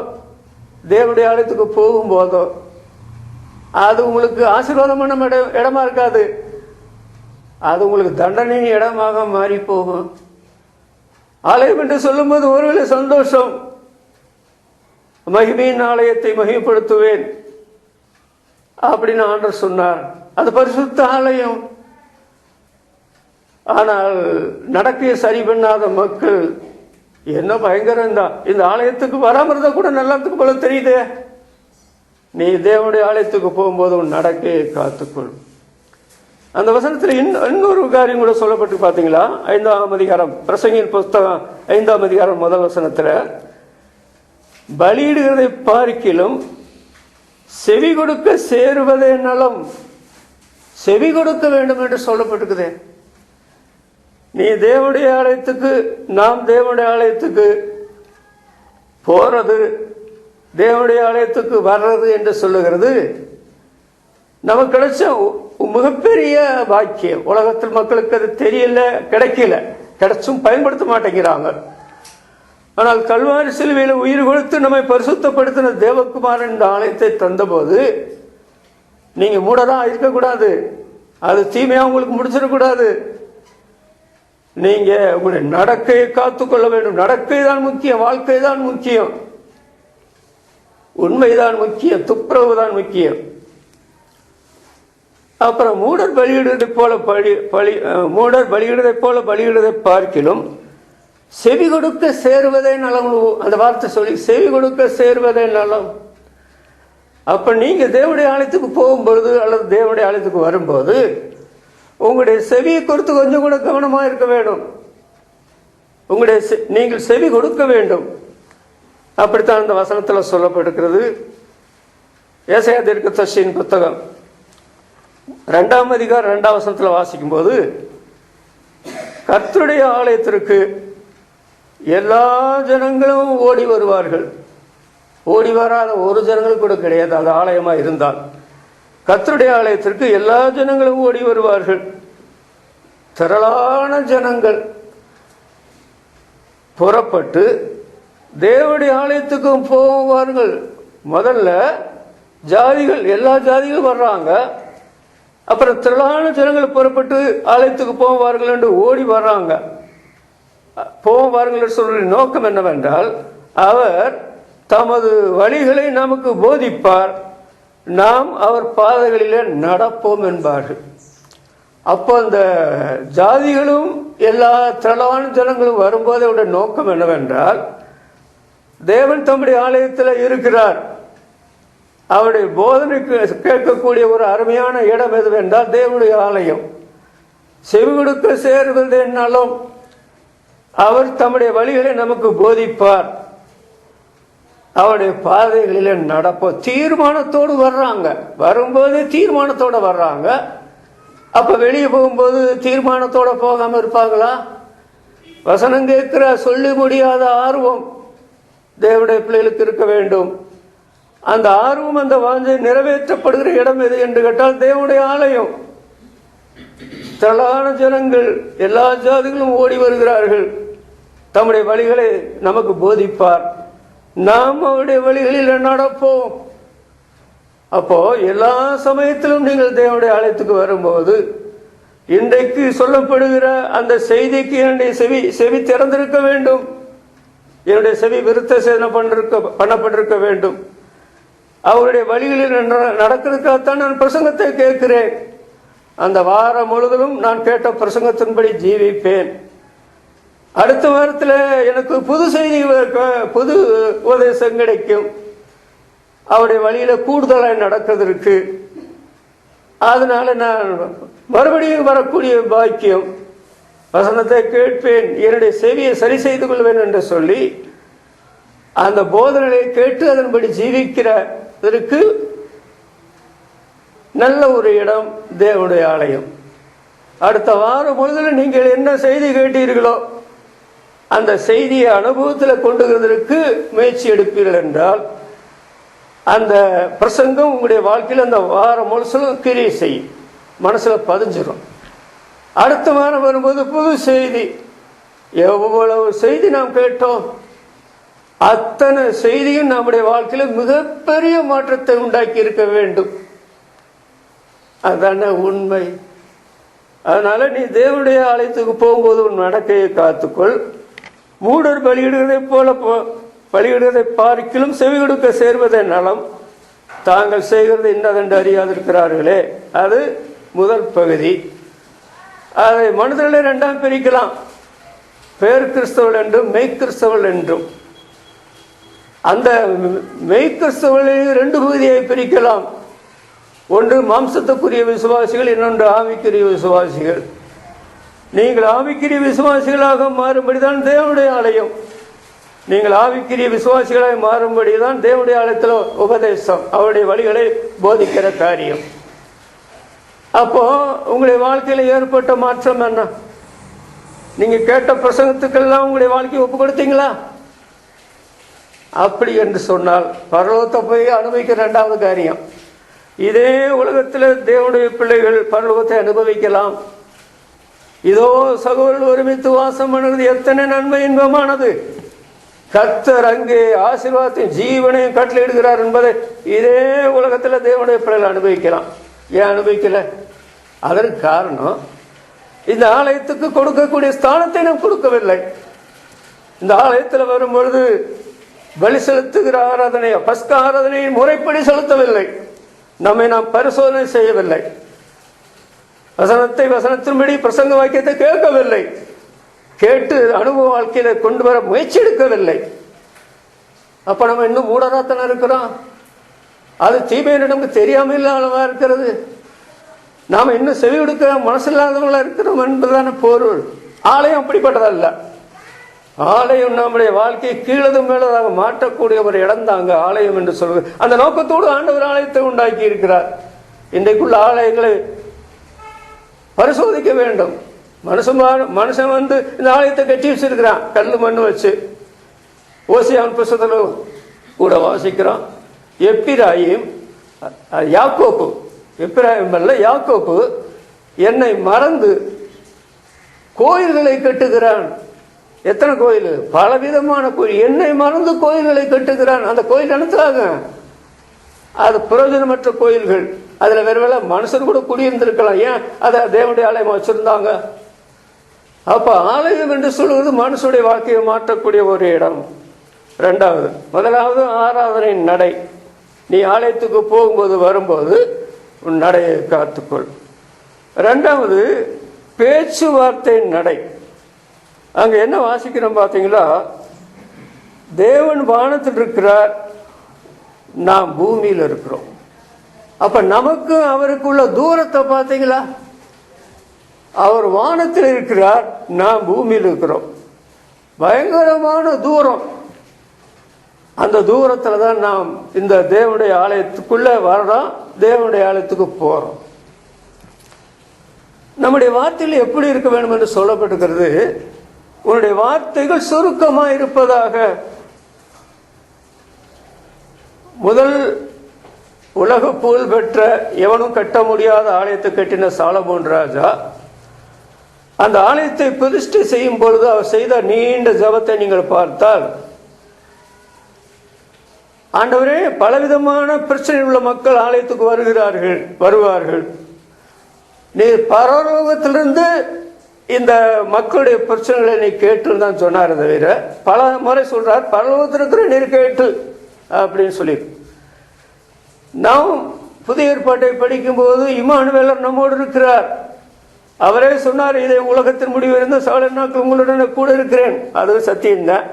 தேவனுடைய ஆலயத்துக்கு போகும்போதோ அது உங்களுக்கு ஆசீர்வாதமான இடமா இருக்காது, அது உங்களுக்கு தண்டனையின் இடமாக மாறி போகும். ஆலயம் என்று சொல்லும்போது ஒருவேளை சந்தோஷம், மகிமையின் ஆலயத்தை மகிமைப்படுத்துவேன் அப்படின்னு ஆண்டவர் சொன்னார், அது பரிசுத்த ஆலயம். ஆனால் நடக்கையை சரி பண்ணாத மக்கள் என்ன பயங்கரம் தான், இந்த ஆலயத்துக்கு வராம இருந்தா கூட நல்லதுக்கு போல தெரியுது. நீ தேவனுடைய ஆலயத்துக்கு போகும்போது உன் நடக்கையை காத்துக்கொள். அந்த வசனத்தில் இன்னொரு காரியம் கூட சொல்லப்பட்டு பார்த்தீங்களா? 5ஆம் அதிகாரம், பிரசங்கியின் புஸ்தகம் 5ஆம் அதிகாரம் முதல் வசனத்துல, பலியிடுகிறதை பார்க்கிலும் செவி கொடுக்க சேருவதே நலம். செவி கொடுக்க வேண்டும் என்று சொல்லப்பட்டிருக்குது. நீ தேவனுடைய ஆலயத்துக்கு, நாம் தேவனுடைய ஆலயத்துக்கு போறது, தேவனுடைய ஆலயத்துக்கு வர்றது என்று சொல்லுகிறது நமக்கு கிடைச்ச மிகப்பெரிய பாக்கியம். உலகத்தில் மக்களுக்கு அது தெரியல, கிடைக்கல, கிடைச்சும் பயன்படுத்த மாட்டேங்கிறாங்க. ஆனால் கல்வாரி சிலுவையில் உயிர் கொடுத்து நம்மை பரிசுத்தப்படுத்தின தேவகுமாரன் இந்த ஆலயத்தை தந்தபோது நீங்க மூடரா இருக்கக்கூடாது, அது தீமையா உங்களுக்கு முடிச்சிடக்கூடாது. நீங்க உங்களுடைய நடக்கையை காத்துக்கொள்ள வேண்டும். நடக்கை தான் முக்கியம், வாழ்க்கை தான் முக்கியம், உண்மைதான் முக்கியம், துப்புரவு தான் முக்கியம். அப்புறம் மூடர் பலியிடுவதை போல பலியிடுவதை பார்க்கிலும் செவி கொடுக்க சேருவதே நலம். அந்த வார்த்தை சொல்லி செவி கொடுக்க சேருவதே நலம். அப்ப நீங்க தேவனுடைய ஆலயத்துக்கு போகும்பொழுது அல்லது தேவனுடைய ஆலயத்துக்கு வரும்போது உங்களுடைய செவியை குறித்து கொஞ்சம் கூட கவனமா இருக்க வேண்டும். நீங்கள் செவி கொடுக்க வேண்டும். அப்படித்தான் அந்த வசனத்தில் சொல்லப்பட்டிருக்கிறது. ஏசாயா தீர்க்கதரிசியின் புத்தகம் 2ஆம் அதிகாரம் 2ஆம் வசனத்தில் வாசிக்கும் போது, கர்த்தருடைய ஆலயத்திற்கு எல்லா ஜனங்களும் ஓடி வருவார்கள். ஓடி வராத ஒரு ஜனங்கள் கூட கிடையாது, அது ஆலயமா இருந்தால். கர்த்தருடைய ஆலயத்திற்கு எல்லா ஜனங்களும் ஓடி வருவார்கள். திரளான ஜனங்கள் புறப்பட்டு தேவனுடைய ஆலயத்துக்கும் போவார்கள். முதல்ல ஜாதிகள், எல்லா ஜாதிகளும் வர்றாங்க. அப்புறம் திரளான ஜனங்கள் புறப்பட்டு ஆலயத்துக்கு போவார்கள் என்று ஓடி வர்றாங்க. போவார்கள் என்று சொல்ற நோக்கம் என்னவென்றால், அவர் தமது வழிகளை நமக்கு போதிப்பார், நாம் அவர் பாதைகளிலே நடப்போம் என்பார்கள். அப்போ அந்த ஜாதிகளும் எல்லா திரளான ஜனங்களும் வரும்போது அவருடைய நோக்கம் என்னவென்றால், தேவன் தம்முடைய ஆலயத்தில் இருக்கிறார். அவருடைய போதனைக்கு கேட்கக்கூடிய ஒரு அருமையான இடம் எதுவென்றால் தேவனுடைய ஆலயம். செவி கொடுக்க சேருவது என்னாலும் அவர் தம்முடைய வழிகளை நமக்கு போதிப்பார். அவருடைய பாதைகளில நடப்போம். தீர்மானத்தோடு வர்றாங்க, வரும்போது தீர்மானத்தோட வர்றாங்க. அப்ப வெளியே போகும்போது தீர்மானத்தோட போகாம இருப்பாங்களா? வசனம் கேட்கிற சொல்லி முடியாத ஆர்வம் தேவனுடைய பிள்ளைகளுக்கு இருக்க வேண்டும். அந்த ஆர்வம், அந்த வாஞ்சை நிறைவேற்றப்படுகிற இடம் எது என்று கேட்டால் தேவனுடைய ஆலயம். திரளான ஜனங்கள், எல்லா ஜாதிகளும் ஓடி வருகிறார்கள். தம்முடைய வழிகளை நமக்கு போதிப்பார், நாம் அவருடைய வழிகளில் நடப்போம். அப்போ எல்லா சமயத்திலும் நீங்கள் தேவனுடைய ஆலயத்துக்கு வரும்போது இன்றைக்கு சொல்லப்படுகிற அந்த செய்திக்கு என்னுடைய செவி திறந்திருக்க வேண்டும். என்னுடைய செவி விருத்த சேதனம் பண்ணப்பட்டிருக்க வேண்டும். அவருடைய வழிகளில் நடக்கிறதுக்காகத்தான் நான் பிரசங்கத்தை கேட்கிறேன். அந்த வாரம் முழுவதும் நான் கேட்ட பிரசங்கத்தின்படி ஜீவிப்பேன். அடுத்த வாரத்தில் எனக்கு புது செய்தி, புது உபதேசம் கிடைக்கும். அவருடைய வழியில கூடுதலாக நடக்கிறதுக்கு. அதனால நான் மறுபடியும் வரக்கூடிய பாக்கியம். வசனத்தை கேட்பேன், என்னுடைய செவியை சரி செய்து கொள்வேன் என்று சொல்லி அந்த போதனையை கேட்டு அதன்படி ஜீவிக்கிறதற்கு நல்ல ஒரு இடம் தேவனுடைய ஆலயம். அடுத்த வாரம் முழுவதும் நீங்கள் என்ன செய்தி கேட்டீர்களோ அந்த செய்தியை அனுபவத்தில் கொண்டுகிறதற்கு முயற்சி எடுப்பீர்கள் என்றால் அந்த பிரசங்கம் உங்களுடைய வாழ்க்கையில் அந்த வாரம் முழுசும் கிரியை செய்யும், மனசுல பதிஞ்சிடும். அடுத்த வாரம் வரும்போது புது செய்தி. எவ்வளவு செய்தி நாம் கேட்டோம், அத்தனை செய்தியும் நம்முடைய வாழ்க்கையில மிகப்பெரிய மாற்றத்தை உண்டாக்கி இருக்க வேண்டும். அதான உண்மை. அதனால நீ தேவனுடைய ஆலயத்துக்கு போகும்போது உன் நடக்கையை காத்துக்கொள். மூடர் பலியிடுவதை போல பலியிடுவதை பார்க்கிலும் செவி கொடுக்க சேர்வதே நலம், தாங்கள் செய்கிறது இன்னதென்று அறியாதிருக்கிறார்களே. அது முதல் பகுதி. அதை மனிதர்களை இரண்டாம் பிரிக்கலாம், பேர் கிறிஸ்தவர்கள் என்றும் மெய் கிறிஸ்தவர்கள் என்றும். அந்த மெய் கிறிஸ்தவர்களில் ரெண்டு பகுதியை பிரிக்கலாம். ஒன்று மாம்சத்துக்குரிய விசுவாசிகள், இன்னொன்று ஆவிக்குரிய விசுவாசிகள். நீங்கள் ஆவிக்குரிய விசுவாசிகளாக மாறும்படிதான் தேவனுடைய ஆலயம். நீங்கள் ஆவிக்குரிய விசுவாசிகளாக மாறும்படிதான் தேவனுடைய ஆலயத்தில் உபதேசம், அவருடைய வழிகளை போதிக்கிற காரியம். அப்போ உங்களுடைய வாழ்க்கையில ஏற்பட்ட மாற்றம் என்ன? நீங்க கேட்ட பிரசங்கத்துக்கெல்லாம் உங்களுடைய வாழ்க்கையை ஒப்பு கொடுத்தீங்களா? அப்படி என்று சொன்னால் பரலோகத்தை போய் அனுபவிக்கிற இரண்டாவது காரியம். இதே உலகத்தில் தேவனுடைய பிள்ளைகள் பரலோகத்தை அனுபவிக்கலாம். இதோ சகோதரர்கள் ஒருமித்து வாசம் பண்ணுறது எத்தனை நன்மை இன்பமானது. கர்த்தர் அங்கே ஆசீர்வாதத்தையும் ஜீவனையும் கட்டளையிடுகிறார் என்பதை இதே உலகத்தில் தேவனுடைய பிள்ளைகள் அனுபவிக்கலாம். ஏன் அனுபவிக்கல? அதற்கு காரணம், இந்த ஆலயத்துக்கு கொடுக்கக்கூடிய ஸ்தானத்தை நாம் கொடுக்கவில்லை. இந்த ஆலயத்தில் வரும்பொழுது பலி செலுத்துகிற ஆராதனையை, பஸ்க ஆராதனையை முறைப்படி செலுத்தவில்லை. நம்மை நாம் பரிசோதனை செய்யவில்லை. வசனத்தின்படி பிரசங்க வாக்கியத்தை கேட்கவில்லை. கேட்டு அனுபவ வாழ்க்கையில கொண்டு வர முயற்சி எடுக்கவில்லை. அப்ப நம்ம இன்னும் மூடராத்தனம் இருக்கிறோம். அது தீமையை நமக்கு தெரியாமல் இல்லாதவா இருக்கிறது. நாம இன்னும் செவி கொடுக்க மனசு இல்லாதவங்களா இருக்கிறோம் என்பதான பொருள். ஆலயம் அப்படிப்பட்டதல்ல. ஆலயம் நம்முடைய வாழ்க்கையை கீழதும் மேலதாக மாற்றக்கூடிய ஒரு இடம் தாங்க ஆலயம் என்று சொல்வது. அந்த நோக்கத்தோடு ஆண்டவர் ஆலயத்தை உண்டாக்கி இருக்கிறார். இன்றைக்குள்ள ஆலயங்களை பரிசோதிக்க வேண்டும். மனுஷன் வந்து இந்த ஆலயத்தை கட்டி வச்சிருக்கிறான், கல்லு மண்ணு வச்சு. ஓசியான் புஸ்தகத்தில் கூட வாசிக்கிறோம், எப்பிராயிம் யாக்கோப்பு, எப்பிராயிம் அல்ல யாக்கோப்பு என்னை மறந்து கோயில்களை கட்டுகிறான். எத்தனை கோயில்? பலவிதமான கோயில். என்னை மறந்து கோயில்களை கட்டுகிறான். அந்த கோயில் நடத்துறாங்க, அது பிரயோஜனமற்ற கோயில்கள். அதுல வேற மனுஷன் கூட குடியிருந்திருக்கலாம். ஏன் அதை தேவனுடைய ஆலயமா வச்சிருந்தாங்க? அப்ப ஆலயம் என்று சொல்வது மனுஷனுடைய வாழ்க்கையை மாற்றக்கூடிய ஒரு இடம். இரண்டாவது, முதலாவது ஆராதனை நடை. நீ ஆலயத்துக்கு போகும்போது வரும்போது உன் நடையை காத்துக்கொள். இரண்டாவது பேச்சுவார்த்தை நடை. அங்க என்ன வாசிக்கிறோம் பாத்தீங்களா? தேவன் வானத்தில் இருக்கிறார், நாம் பூமியில் இருக்கிறோம். அப்ப நமக்கு அவருக்குள்ள தூரத்தை பார்த்தீங்களா? அவர் வானத்தில் இருக்கிறார், நாம் பூமியில் இருக்கிறோம். பயங்கரமான தூரம். அந்த தூரத்தில் தான் நாம் இந்த தேவனுடைய ஆலயத்துக்குள்ளே வர்றோம், தேவனுடைய ஆலயத்துக்கு போகிறோம். நம்முடைய வார்த்தைகள் எப்படி இருக்க வேண்டும் என்று சொல்லப்பட்டிருக்கிறது. உன்னுடைய வார்த்தைகள் சுருக்கமாக இருப்பதாக. முதல் உலக புகழ் பெற்ற எவனும் கட்ட முடியாத ஆலயத்தை கட்டின சாலமோன் ராஜா அந்த ஆலயத்தை பிரதிஷ்டை செய்யும் பொழுது அவர் செய்த நீண்ட ஜெபத்தை நீங்கள் பார்த்தால், ஆண்டவரே, பலவிதமான பிரச்சனை உள்ள மக்கள் ஆலயத்துக்கு வருவார்கள். நீ பரலோகத்திலிருந்து இந்த மக்களுடைய பிரச்சனைகளை நீ கேட்டு தான் சொன்னார். தவிர பல முறை சொல்றார், பரலோகத்தில் இருக்கிற நீர் கேட்டு அப்படின்னு சொல்லி. நாம் புதிய ஏற்பாட்டை படிக்கும் போது இம்மானுவேலர் நம்மோடு இருக்கிறார். அவரே சொன்னார், இதை உலகத்தின் முடிவு இருந்த சகல நாட்கள் உங்களுடன் கூட இருக்கிறேன். அது சத்தியம்தான்.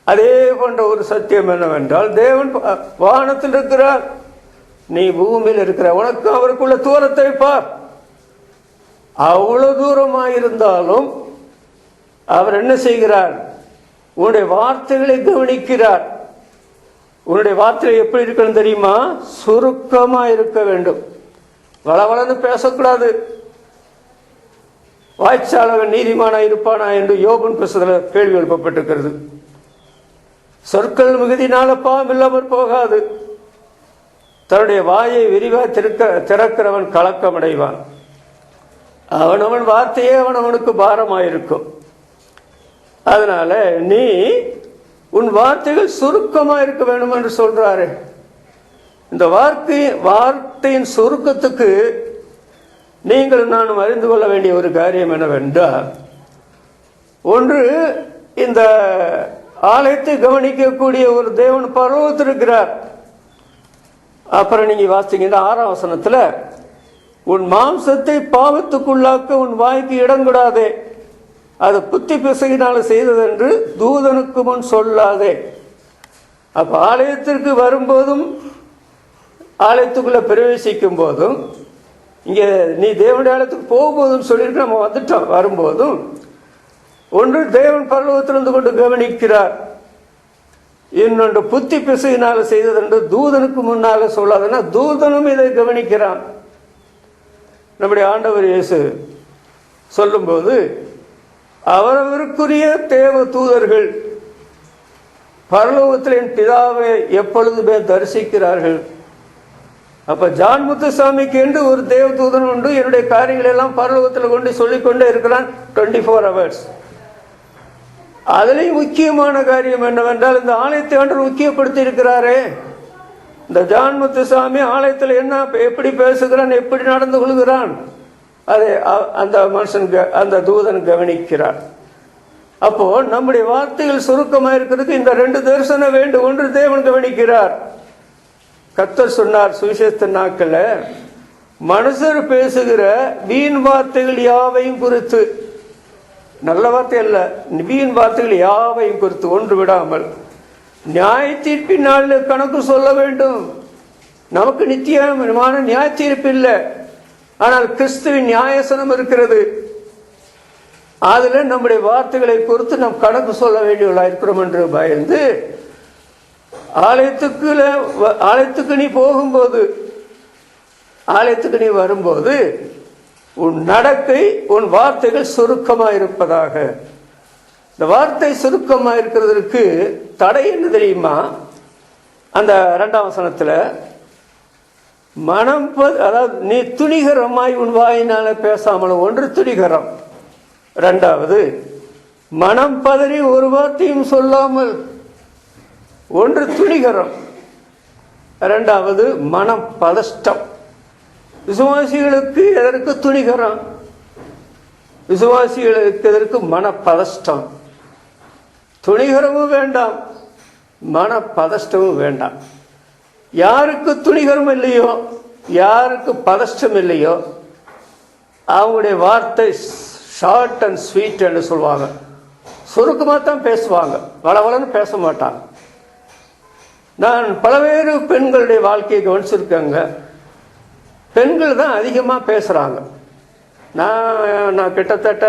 அதே போன்ற ஒரு சத்தியம் என்னவென்றால், தேவன் வானத்தில் இருக்கிறார், நீ பூமியில் இருக்கிற, உனக்கு அவருக்குள்ள தூரத்தை பார். அவ்வளவு தூரமாயிருந்தாலும் அவர் என்ன செய்கிறார்? உன்னுடைய வார்த்தைகளை கவனிக்கிறார். உன்னுடைய வார்த்தைகள் எப்படி இருக்கணும் தெரியுமா? சுருக்கமா இருக்க வேண்டும். வளவளன்னு பேசக்கூடாது. வாய்ச்சாளவன் நீதிமானா இருப்பானா என்று யோபன் புத்தகத்தில் கேள்வி எழுப்பப்பட்டிருக்கிறது. சொற்கள் மிகுதினால பாவம் இல்லாமற் போகாது. தன்னுடைய வாயை விரிவா திறக்கிறவன் கலக்கம் அடைவான். அவனவன் வார்த்தையே அவனவனுக்கு பாரமாயிருக்கும். அதனால நீ உன் வார்த்தைகள் சுருக்கமா இருக்க வேண்டும் என்று சொல்றாரு. இந்த வார்த்தையின் சுருக்கத்துக்கு நீங்கள் நானும் அறிந்து கொள்ள வேண்டிய ஒரு காரியம் என்னவென்றால், ஒன்று, இந்த ஆலயத்தை கவனிக்கக்கூடிய ஒரு தேவன் பரலோகத்திலிருக்கிறார். அப்புறம் நீங்க வாசிங்கன்னா 6ஆம் வசனத்துல, உன் மாம்சத்தை பாவத்துக்குள்ளாக்க உன் வாய்க்கு இடங்கூடாதே, அது புத்தி பிசையினால செய்தது என்று தூதனுக்கு முன் சொல்லாதே. அப்ப ஆலயத்திற்கு வரும்போதும் ஆலயத்துக்குள்ள பிரவேசிக்கும் போதும், இங்க நீ தேவனுடைய ஆலயத்துக்கு போகும்போதும் சொல்லியிருக்கு, நம்ம வந்துட்டோம். வரும்போதும் ஒன்று தேவன் பரலோகத்திலிருந்து கொண்டு கவனிக்கிறார், இன்னொன்று புத்தி பிசையினால செய்தது என்று தூதனுக்கு முன்னால சொல்லாதுன்னா தூதனும் இதை கவனிக்கிறான். நம்முடைய ஆண்டவர் இயேசு சொல்லும்போது, அவரவருக்குரிய தேவ தூதர்கள் பரலோகத்தில் என் பிதாவை எப்பொழுதுமே தரிசிக்கிறார்கள். அப்ப ஜான் முத்துசாமிக்கு என்று ஒரு தேவ தூதன் உண்டு. என்னுடைய காரியங்கள் எல்லாம் பரலோகத்தில் கொண்டு சொல்லிக்கொண்டே இருக்கிறான் 24 hours. அதுலேயும் முக்கியமான காரியம் என்னவென்றால், இந்த ஆலயத்தை ஆண்டவர் முக்கியப்படுத்தி இருக்கிறாரே. இந்த ஜான் முத்துசாமி ஆலயத்தில் என்ன எப்படி பேசுகிறான், எப்படி நடந்து கொள்கிறான், அதை அந்த மனுஷன் அந்த தூதன் கவனிக்கிறார். அப்போ நம்முடைய வார்த்தைகள் சுருக்கமாக இருக்கிறதுக்கு இந்த 2 தரிசனம் வேண்டும். ஒன்று தேவன் கவனிக்கிறார். கர்த்தர் சொன்னார் சுவிசேஷ நாட்கள்ல, மனுஷர் பேசுகிற வீண் வார்த்தைகள் யாவையும் குறித்து, நல்ல வார்த்தை அல்ல, வீண் வார்த்தைகள் யாவையும் குறித்து ஒன்று விடாமல் நியாய தீர்ப்பின் நாளில் கணக்கு சொல்ல வேண்டும். நமக்கு நித்தியமான நியாய தீர்ப்பு இல்லை, ஆனால் கிறிஸ்துவின் நியாயசனம் இருக்கிறது. அதுல நம்முடைய வார்த்தைகளை குறித்து நாம் கணக்கு சொல்ல வேண்டியவர்களா இருக்கிறோம் என்று பயந்து, ஆலயத்துக்கு நீ போகும்போது, ஆலயத்துக்கு நீ வரும்போது, உன் நடக்கை, உன் வார்த்தைகள் சுருக்கமாக இருப்பதாக. இந்த வார்த்தை சுருக்கமாக இருக்கிறதுக்கு தடை என்ன தெரியுமா? அந்த 2ஆம் வசனத்துல, மனம் அதாவது நீ துணிகரமாய் உன் வாயினால பேசாமல், ஒன்று துணிகரம், 2வது மனம் பதறி ஒரு வார்த்தையும் சொல்லாமல், ஒன்று துணிகரம், 2வது மனம் பதஷ்டம். விசுவாசிகளுக்கு எதற்கு துணிகரம்? விசுவாசிகளுக்கு எதற்கு மன பதஷ்டம்? துணிகரமும் வேண்டாம், மன பதஷ்டமும் வேண்டாம். யாருக்கு துணிகரம் இல்லையோ, யாருக்கு பதஷ்டம் இல்லையோ, அவங்களுடைய வார்த்தை ஷார்ட் அண்ட் ஸ்வீட் என்று சொல்லுவாங்க. சுருக்கமாக தான் பேசுவாங்க, வளவளன்னு பேச மாட்டாங்க. நான் பலவேறு பெண்களுடைய வாழ்க்கையை கவனிச்சிருக்கேங்க. பெண்கள் தான் அதிகமாக பேசுகிறாங்க. நான் கிட்டத்தட்ட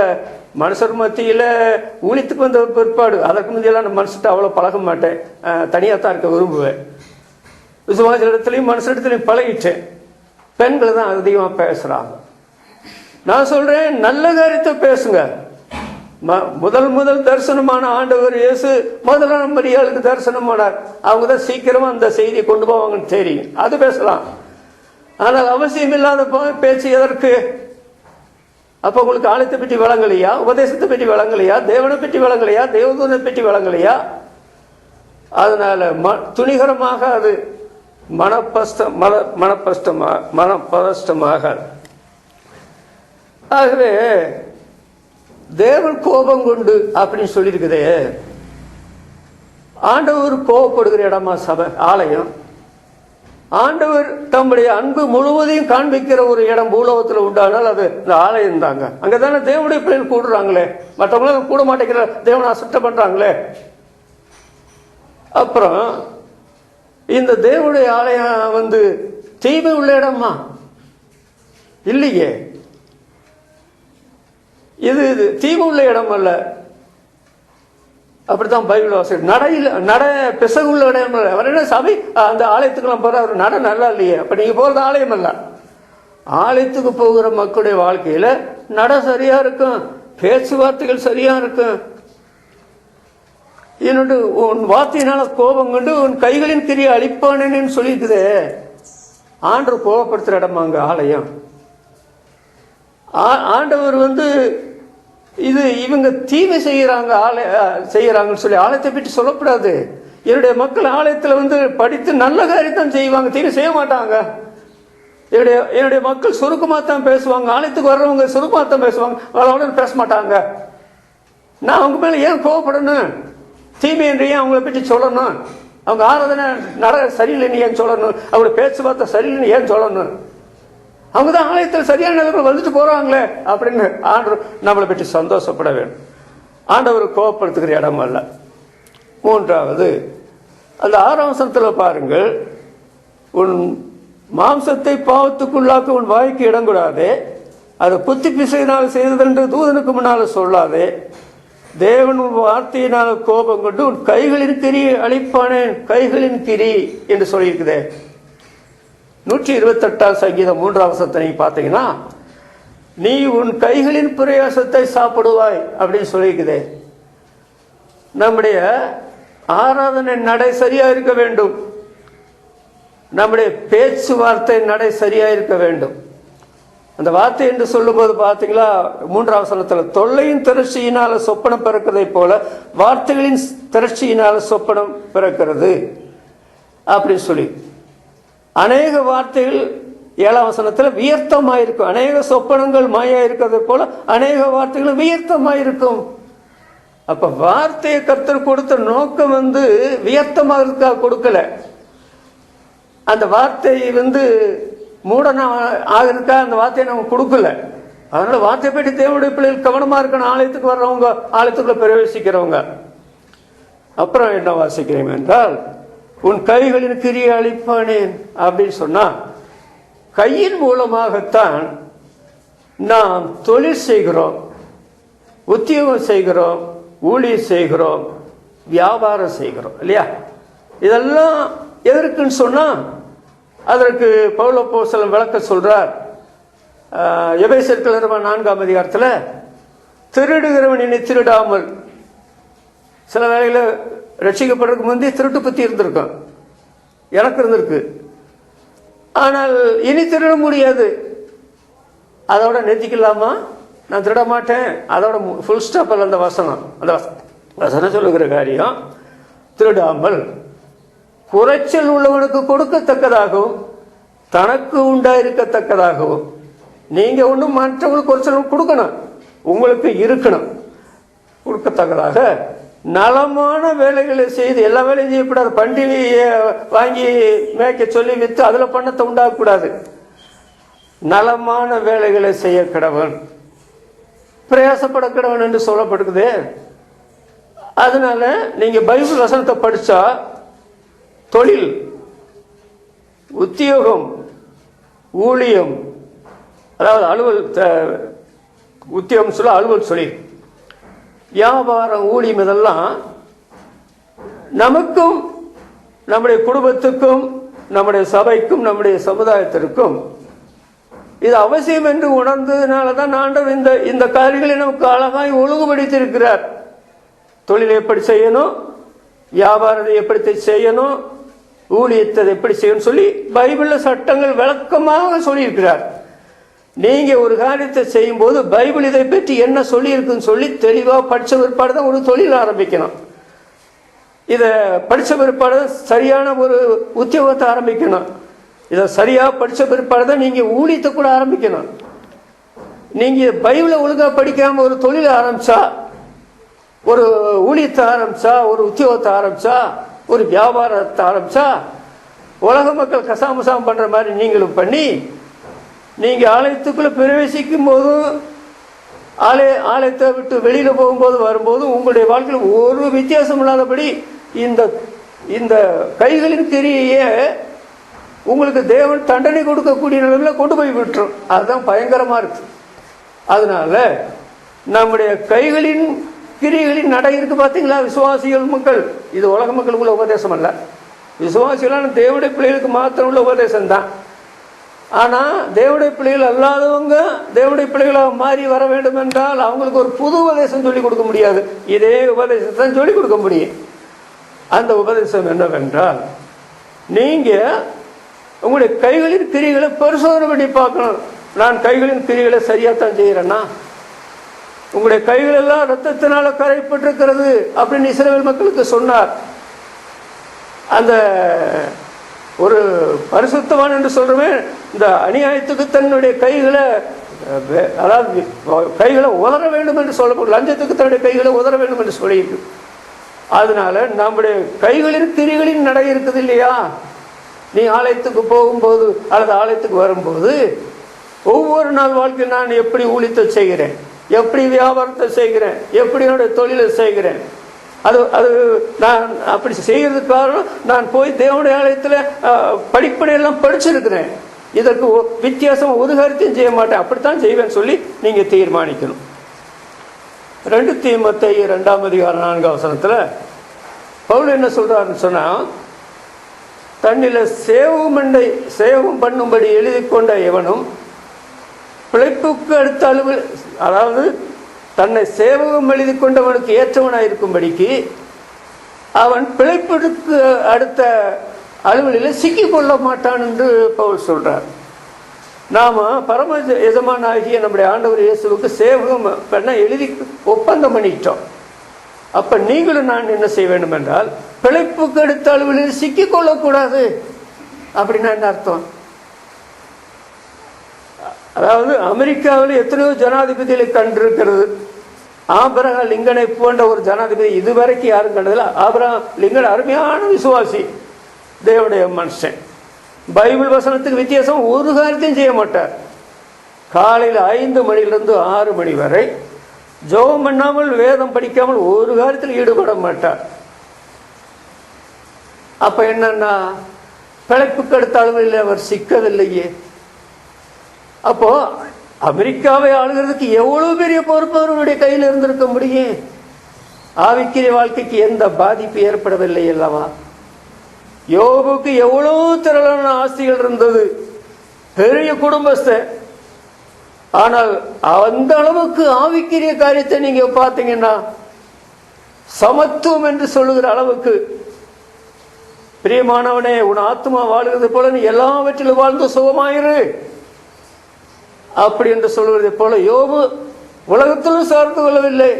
மனுஷர் மத்தியில் ஊழியத்துக்கு வந்த பிற்பாடு, அதற்கு முந்தையெல்லாம் நான் மனுஷர்கிட்ட அவ்வளோ பழக மாட்டேன், தனியாக தான் இருக்க விரும்புவேன். விசுவாச இடத்துலையும் மனுஷரிடத்துலையும் பழகிட்டேன். பெண்கள் தான் அதிகமாக பேசுகிறாங்க. நான் சொல்கிறேன், நல்ல காரியத்தை பேசுங்க. முதல் தரிசனமான ஆண்டவர் இயேசு முதலாம் மரியாளுக்கு தரிசனமானார். அவங்க தான் சீக்கிரமாக அந்த செய்தியை கொண்டு போவாங்கன்னு தெரியும், அது பேசலாம். ஆனால் அவசியம் இல்லாத பேச்சு எதற்கு? அப்போ உங்களுக்கு ஆலயத்தை பற்றி வழங்கலையா? உபதேசத்தை பற்றி வழங்கலையா? தேவனை பற்றி வழங்கலையா? தேவதூனை பற்றி வழங்கலையா? அதனால துணிகரமாக அது மனப்பதஷ்டமாக. ஆகவே தேவன் கோபம் கொண்டு அப்படின்னு சொல்லியிருக்குதே, ஆண்டவர் கோபப்படுகிற இடமா சபை, ஆலயம்? ஆண்டவர் தம்முடைய அன்பு முழுவதையும் காண்பிக்கிற ஒரு இடம் பூலோகத்தில் உண்டானால் அது இந்த ஆலயம் தாங்க. அங்கதானே தேவனுடைய பிள்ளைகள் கூடுறாங்களே, மற்றவங்களும் கூட மாட்டேங்கிற தேவனை அசுத்தம் பண்றாங்களே. அப்புறம் இந்த தேவனுடைய ஆலயம் தீமை உள்ள இடமா? இல்லையே, இது தீமை உள்ள இடம் அல்ல. அப்படித்தான் பைபிள் வாசிக்கிறோம். நட பிசகுள்ள இடம் இல்லை. அவர் என்ன சபை அந்த ஆலயத்துக்கெல்லாம் போற அவர் நட நல்லா இல்லையே, அப்ப நீங்க போறது ஆலயம் அல்ல. ஆலயத்துக்கு போகிற மக்களுடைய வாழ்க்கையில நட சரியா இருக்கும், பேச்சுவார்த்தைகள் சரியா இருக்கும். என்னோட உன் வார்த்தையினால கோபம் கொண்டு உன் கைகளின் கிரியை அழிப்பானேன்னு சொல்லியிருக்குதே. ஆண்டவர் கோபப்படுத்துற இடமாங்க ஆலயம். ஆண்டவர் இது இவங்க தீமை செய்யறாங்கன்னு சொல்லி ஆலயத்தை பற்றி சொல்லக்கூடாது. என்னுடைய மக்கள் ஆலயத்தில் படித்து நல்ல காரியத்தான் செய்வாங்க, தீமை செய்ய மாட்டாங்க. என்னுடைய மக்கள் சுருக்கமாக தான் பேசுவாங்க, ஆலயத்துக்கு வர்றவங்க சுருக்கமாக தான் பேசுவாங்க, அவளோட பேச மாட்டாங்க. நான் அவங்க மேல ஏன் கோவப்படணும்? தீமை என்று ஏன் அவங்கள பற்றி சொல்லணும்? அவங்க ஆராதனை சரியில்லைன்னு ஏன் சொல்லணும்? அவங்களோட பேச்சுவார்த்தை சரியில்லைன்னு ஏன் சொல்லணும்? அவங்க தான் ஆலயத்தில் சரியான நிலைமை வந்துட்டு போறாங்களே அப்படின்னு ஆண்டவர் நம்மளை பற்றி சந்தோஷப்பட வேண்டும். ஆண்டவர் கோபப்படுத்துகிற இடம் அல்ல. மூன்றாவது, அந்த 6ஆம் வசனத்தில் பாருங்கள், உன் மாம்சத்தை பாவத்துக்குள்ளாக்க உன் வாய்க்கு இடம் கூடாதே, அதை புத்தி பிசையினால் செய்ததென்று தூதனுக்கு முன்னால சொல்லாதே, தேவன் உன் வார்த்தையினால் கோபம் கொண்டு உன் கைகளின் கிரி அழிப்பானேன். கைகளின் கிரி என்று சொல்லியிருக்குதே. 128 சங்கீதம் 3ஆம் வசனத்தை நீங்க பார்த்தீங்கன்னா, நீ உன் கைகளின் பிரயாசத்தை சாப்பிடுவாய் அப்படின்னு சொல்லியிருக்குதே. நம்முடைய ஆராதனை நடை சரியா இருக்க வேண்டும், நம்முடைய பேச்சுவார்த்தை நடை சரியா இருக்க வேண்டும். அந்த வார்த்தை என்று சொல்லும் போது பார்த்தீங்களா, 3ஆம் வசனத்தில் தொல்லையின் திரட்சியினால சொப்பனம் பிறக்கிறதை போல வார்த்தைகளின் திரட்சியினால சொப்பனம் பிறக்கிறது அப்படின்னு சொல்லி, அநேக வார்த்தைகள் 7ஆம் வசனத்தில் வியர்த்தமாயிருக்கும். அநேக சொப்பனங்கள் மாயா இருக்கிறது போல அநேக வார்த்தைகள் வியர்த்தமாயிருக்கும். அப்ப வார்த்தையை கர்த்தர் கொடுத்த நோக்கம் வியர்த்தமாக இருக்கா கொடுக்கல. அந்த வார்த்தை மூடனா ஆகிருக்கா, அந்த வார்த்தையை நம்ம கொடுக்கல. அதனால வார்த்தை பற்றி தேவனுடைய பிள்ளைகள் கவனமா இருக்கணும். ஆலயத்துக்கு வர்றவங்க, ஆலயத்துக்குள்ள பிரவேசிக்கிறவங்க. அப்புறம் என்ன வாசிக்கிறேன் என்றால், உன் கைகளின் கிரியை அழிப்பானேன் அப்படின்னு சொன்னா, கையின் மூலமாகத்தான் நாம் தொழில் செய்கிறோம், உத்தியோகம் செய்கிறோம், ஊழியம் செய்கிறோம், வியாபாரம் செய்கிறோம் இல்லையா? இதெல்லாம் எதற்குன்னு சொன்னா, அதற்கு பவுல் அப்போஸ்தலன் விளக்க சொல்றார். எபேசியர் 4ஆம் அதிகாரத்தில், திருடுகிறவன் இனி திருடாமல், சில வேளையில் ரட்சிக்கப்படுறதுக்கு முந்தைய திருட்டு பத்தி இருந்திருக்கும், எனக்கு இருந்திருக்கு. ஆனால் இனி திருட முடியாது. அதோட நிறுத்திக்கலாமா? நான் திருட மாட்டேன், அதோட ஃபுல் ஸ்டாப் அல்ல அந்த வசனம். அந்த வசனம் சொல்லுகிற காரியம், திருடாமல் குறைச்சல் உள்ளவனுக்கு கொடுக்கத்தக்கதாகவும் தனக்கு உண்டாயிருக்கத்தக்கதாகவும். நீங்க ஒன்றும் மற்றவங்களுக்கு குறைச்சல் கொடுக்கணும், உங்களுக்கு இருக்கணும், கொடுக்கத்தக்கதாக நலமான வேலைகளை செய்து. எல்லா வேலையும் செய்யக்கூடாது. பண்டிகையை வாங்கி மேய்க்க சொல்லி வித்து அதுல பணத்தை உண்டாகக்கூடாது. நலமான வேலைகளை செய்ய கடவன், பிரயாசப்பட கடவன் என்று சொல்லப்படுகிறது. அதனால நீங்க பைபிள் வசனத்தை படிச்சா தொழில், உத்தியோகம், ஊழியம், அதாவது அலுவல், உத்தியோகம் சொல்ல அலுவல் சொல்லி வியாபாரம், ஊழியம் இதெல்லாம் நமக்கும் நம்முடைய குடும்பத்துக்கும் நம்முடைய சபைக்கும் நம்முடைய சமுதாயத்திற்கும் இது அவசியம் என்று உணர்ந்ததுனாலதான் ஆண்டவர் இந்த காரியங்களை நமக்கு அழகாய் ஒழுங்குபடுத்தியிருக்கிறார். தொழிலை எப்படி செய்யணும், வியாபாரத்தை எப்படி செய்யணும், ஊழியத்தை எப்படி செய்யணும் சொல்லி பைபிள்ல சட்டங்கள் விளக்கமாக சொல்லியிருக்கிறார். நீங்க ஒரு காரியத்தை செய்யும் போது பைபிள் இதை பற்றி என்ன சொல்லி இருக்குன்னு சொல்லி தெளிவா படிச்ச பிற்பாடு தான் ஒரு தொழில் ஆரம்பிக்கணும். இத படிச்ச பிற்பாடு சரியான ஒரு உத்தியோகத்தை ஆரம்பிக்கணும். இதை சரியா படிச்ச பிற்பாடு தான் நீங்க ஊழியத்தை கூட ஆரம்பிக்கணும். நீங்க பைபிளை ஒழுங்கா படிக்காம ஒரு தொழில் ஆரம்பிச்சா, ஒரு ஊழியத்தை ஆரம்பிச்சா, ஒரு உத்தியோகத்தை ஆரம்பிச்சா, ஒரு வியாபாரத்தை ஆரம்பிச்சா, உலக மக்கள் கசாமசாம் பண்ற மாதிரி நீங்களும் பண்ணி நீங்க ஆலயத்துக்குள்ள பிரவேசிக்கும் போதும் ஆலயத்தை விட்டு வெளியில போகும்போது வரும்போது உங்களுடைய வாழ்க்கையில் ஒரு வித்தியாசம் இல்லாதபடி இந்த கைகளின் கிரியையே உங்களுக்கு தேவன் தண்டனை கொடுக்கக்கூடிய நிலையில கொண்டு போய் விட்டுரும். அதுதான் பயங்கரமா இருக்கு. அதனால நம்முடைய கைகளின் கிரியைகளின் நடை இருக்கு பாத்தீங்களா, விசுவாசிகள் மக்கள், இது உலக மக்களுக்குள்ள உபதேசம் அல்ல, விசுவாசிகளான தேவனுடைய பிள்ளைகளுக்கு மாத்திரம் உள்ள உபதேசம் தான். ஆனா தேவனுடைய பிள்ளைகள் அல்லாதவங்க தேவனுடைய பிள்ளைகளாக மாறி வர வேண்டும் என்றால் அவங்களுக்கு ஒரு புது உபதேசம் சொல்லிக் கொடுக்க முடியாது, இதே உபதேசத்தை சொல்லிக் கொடுக்க முடியும். அந்த உபதேசம் என்னவென்றால், நீங்க உங்களுடைய கைகளின் கிரிகளை பரிசோதனை பண்ணி பார்க்கணும். நான் கைகளின் கிரிகளை சரியாத்தான் செய்யறேன்னா, உங்களுடைய கைகள் எல்லாம் ரத்தத்தினால கரைப்பட்டிருக்கிறது அப்படின்னு இஸ்ரவேல் மக்களுக்கு சொன்னார். அந்த ஒரு பரிசுத்தவான் என்று சொல்றவன் இந்த அநியாயத்துக்கு தன்னுடைய கைகளை, அதாவது கைகளை உதற வேண்டும் என்று சொல்லப்படும், லஞ்சத்துக்கு தன்னுடைய கைகளை உதற வேண்டும் என்று சொல்லியிருக்கு. அதனால நம்முடைய கைகளின் கிரிகளின் நடை இருக்குது இல்லையா, நீ ஆலயத்துக்கு போகும்போது அல்லது ஆலயத்துக்கு வரும்போது ஒவ்வொரு நாள் வாழ்க்கையில் நான் எப்படி ஊழியத்தை செய்கிறேன், எப்படி வியாபாரத்தை செய்கிறேன், எப்படி என்னுடைய தொழிலை செய்கிறேன், அது நான் அப்படி செய்யறதுக்கு காரணம் நான் போய் தேவனுடைய ஆலயத்தில் படிப்படையெல்லாம் படிச்சிருக்கிறேன். இதற்கு வித்தியாசம் ஒரு காரியத்தையும் செய்ய மாட்டேன், அப்படித்தான் செய்வேன் சொல்லி நீங்க தீர்மானிக்கணும். 2 தீமோத்தேயு 2:4 பவுல் என்ன சொல்றாருன்னு சொன்னா, தன்னில சேவம் பண்ணும்படி எழுதி கொண்ட எவனும் பிழைப்புக்கு அடுத்த அளவு, அதாவது தன்னை சேவகம் எழுதி கொண்டவனுக்கு ஏற்றவனாயிருக்கும்படிக்கு அவன் பிழைப்புக்கு அடுத்த அலுவலில் சிக்கிக் கொள்ள மாட்டான் என்று பவுல் சொல்றார். நாம பரம எஜமான ஆகிய நம்முடைய ஆண்டவர் இயேசுவுக்கு சேவகம் பண்ண எழுதி ஒப்பந்தம் பண்ணிட்டோம். அப்ப நீங்களும் நான் என்ன செய்ய வேண்டும் என்றால், பிழைப்புக்கு அடுத்த அலுவலில் சிக்கிக் கொள்ளக்கூடாது. அப்படின்னா என்ன அர்த்தம்? அதாவது அமெரிக்காவில் எத்தனையோ ஜனாதிபதிகளை கண்டிருக்கிறது. ஆபிரகாம் லிங்கனை போன்ற ஒரு ஜனாதிபதி இதுவரைக்கும் யாரும் கண்டதில்லை. ஆபிரகாம் லிங்கன் அருமையான விசுவாசி, தேவனுடைய மனுஷன். பைபிள் வசனத்துக்கு வித்தியாசம் ஒரு காரியத்தையும் செய்ய மாட்டார். காலையில் 5 மணிலிருந்து 6 மணி வரை ஜெபம் பண்ணாமல் வேதம் படிக்காமல் ஒரு காரியத்தில் ஈடுபட மாட்டார். அப்ப என்னன்னா, பிழைப்புக்கு அடுத்த அளவில் அவர் சிக்கவில்லையே. அப்போ அமெரிக்காவை ஆளுகிறதுக்கு எவ்வளவு பெரிய பொறுப்பு அவருடைய கையில் இருந்திருக்க முடியும். ஆவிக்குரிய வாழ்க்கைக்கு எந்த பாதிப்பு ஏற்படவில்லை அல்லவா? யோபுக்கு எவ்வளவு திரளான ஆஸ்திகள் இருந்தது, பெரிய குடும்பஸ்தன். ஆனால் அந்த அளவுக்கு ஆவிக்குரிய காரியத்தை நீங்க பார்த்தீங்கன்னா, சமத்துவம் என்று சொல்லுகிற அளவுக்கு, பிரியமானவனே உன் ஆத்மா வாழ்கிறது போல நீ எல்லாவற்றிலும் வாழ்ந்து சுகமாயிரு அப்படி என்று சொல்வதை போல யோபு உலகத்திலும் சார்ந்து கொள்ளவில்லை.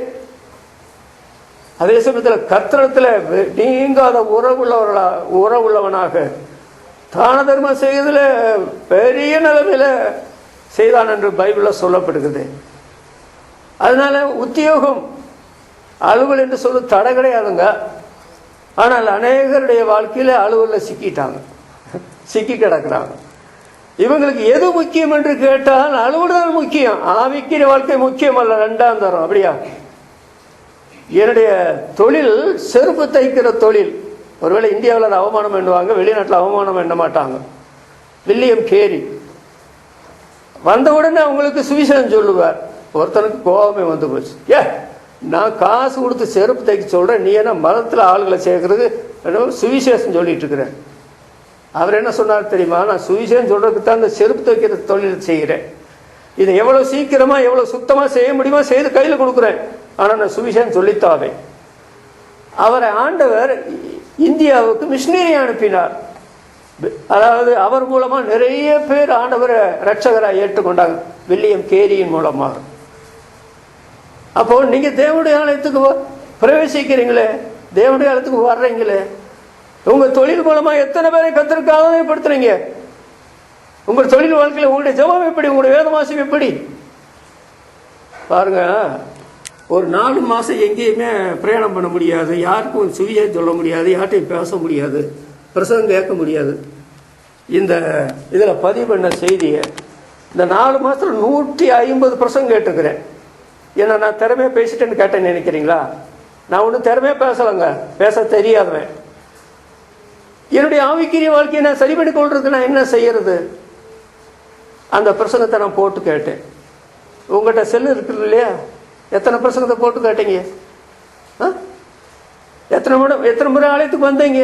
அதே சமயத்தில் கர்த்தரிடத்தில் நீங்காத உறவுள்ளவனாக தான தர்மம் செய்வதில் பெரிய நிலைமையில செய்தான் என்று பைபிள்ல சொல்லப்படுகிறது. அதனால உத்தியோகம் அலுவல் என்று சொல்ல தடை கிடையாதுங்க. ஆனால் அநேகருடைய வாழ்க்கையில அலுவலில் சிக்கி கிடக்கிறாங்க. இவங்களுக்கு எது முக்கியம் என்று கேட்டால் அலுவல்தான் முக்கியம், ஆவிக்கிற வாழ்க்கை முக்கியம் அல்ல, 2ஆம் தரம். அப்படியா? என்னுடைய தொழில் செருப்பு தைக்கிற தொழில். ஒருவேளை இந்தியாவில் அவமானம் எண்ணுவாங்க, வெளிநாட்டில் அவமானம் எண்ண மாட்டாங்க. வில்லியம் கேரி வந்த உடனே அவங்களுக்கு சுவிசேஷம் சொல்லுவார். ஒருத்தனுக்கு கோபமே வந்து போச்சு. நான் காசு கொடுத்து செருப்பு தைக்க சொல்கிறேன், நீ என்ன மதத்தில் ஆளுகளை சேர்க்கறது சுவிசேஷம் சொல்லிட்டு இருக்கிறேன். அவர் என்ன சொன்னார் தெரியுமா? நான் சுவிசேஷம் சொல்றதுக்கு தான் இந்த செருப்பு தைக்கிற தொழில் செய்கிறேன். இதை எவ்வளோ சீக்கிரமாக எவ்வளோ சுத்தமாக செய்ய முடியுமோ செய்து கையில் கொடுக்குறேன். ஆனால் நான் சுவிசேஷம் சொல்லித்தாவே. அவரை ஆண்டவர் இந்தியாவுக்கு மிஷினரி அனுப்பினார். அதாவது அவர் மூலமாக நிறைய பேர் ஆண்டவரை ரட்சகராக ஏற்றுக்கொண்டாங்க, வில்லியம் கேரியின் மூலமாக. அப்போ நீங்க தேவனுடைய ஆலயத்துக்கு பிரவேசிக்கிறீங்களே, தேவனுடைய ஆலயத்துக்கு வர்றீங்களே, உங்க தொழில் மூலமா எத்தனை பேரை கர்த்தருக்கு ஆதாயப்படுத்துறீங்க? உங்க தொழில் வாழ்க்கையில் உங்களுடைய ஜெபம் எப்படி, உங்களுடைய வேதவாசியம் எப்படி? பாருங்க, ஒரு 4 மாசம் எங்கேயுமே பிரயாணம் பண்ண முடியாது, யாருக்கும் சுவிசேஷம் சொல்ல முடியாது, யார்ட்டையும் பேச முடியாது, பிரசங்கம் கேட்க முடியாது. இந்த இதில் பதிவு பண்ண செய்தியை இந்த 4 மாசத்துல 150 பிரசங்கம் கேட்டுக்கிறேன். ஏன்னா நான் திறமையாக பேசிட்டேன்னு கேட்டேன்னு நினைக்கிறீங்களா? நான் ஒன்றும் திறமையாக பேசலைங்க, பேச தெரியாதவன். என்னுடைய ஆவிக்குரிய வாழ்க்கையை நான் சரி பண்ணி கொள்றதுக்கு நான் என்ன செய்யறது? அந்த பிரசங்கத்தை நான் போட்டு கேட்டேன். உங்கள்கிட்ட செல்லு இருக்குது இல்லையா? எத்தனை பிரசங்கத்தை போட்டு கேட்டீங்க? எத்தனை முறை ஆலயத்துக்கு வந்தீங்க?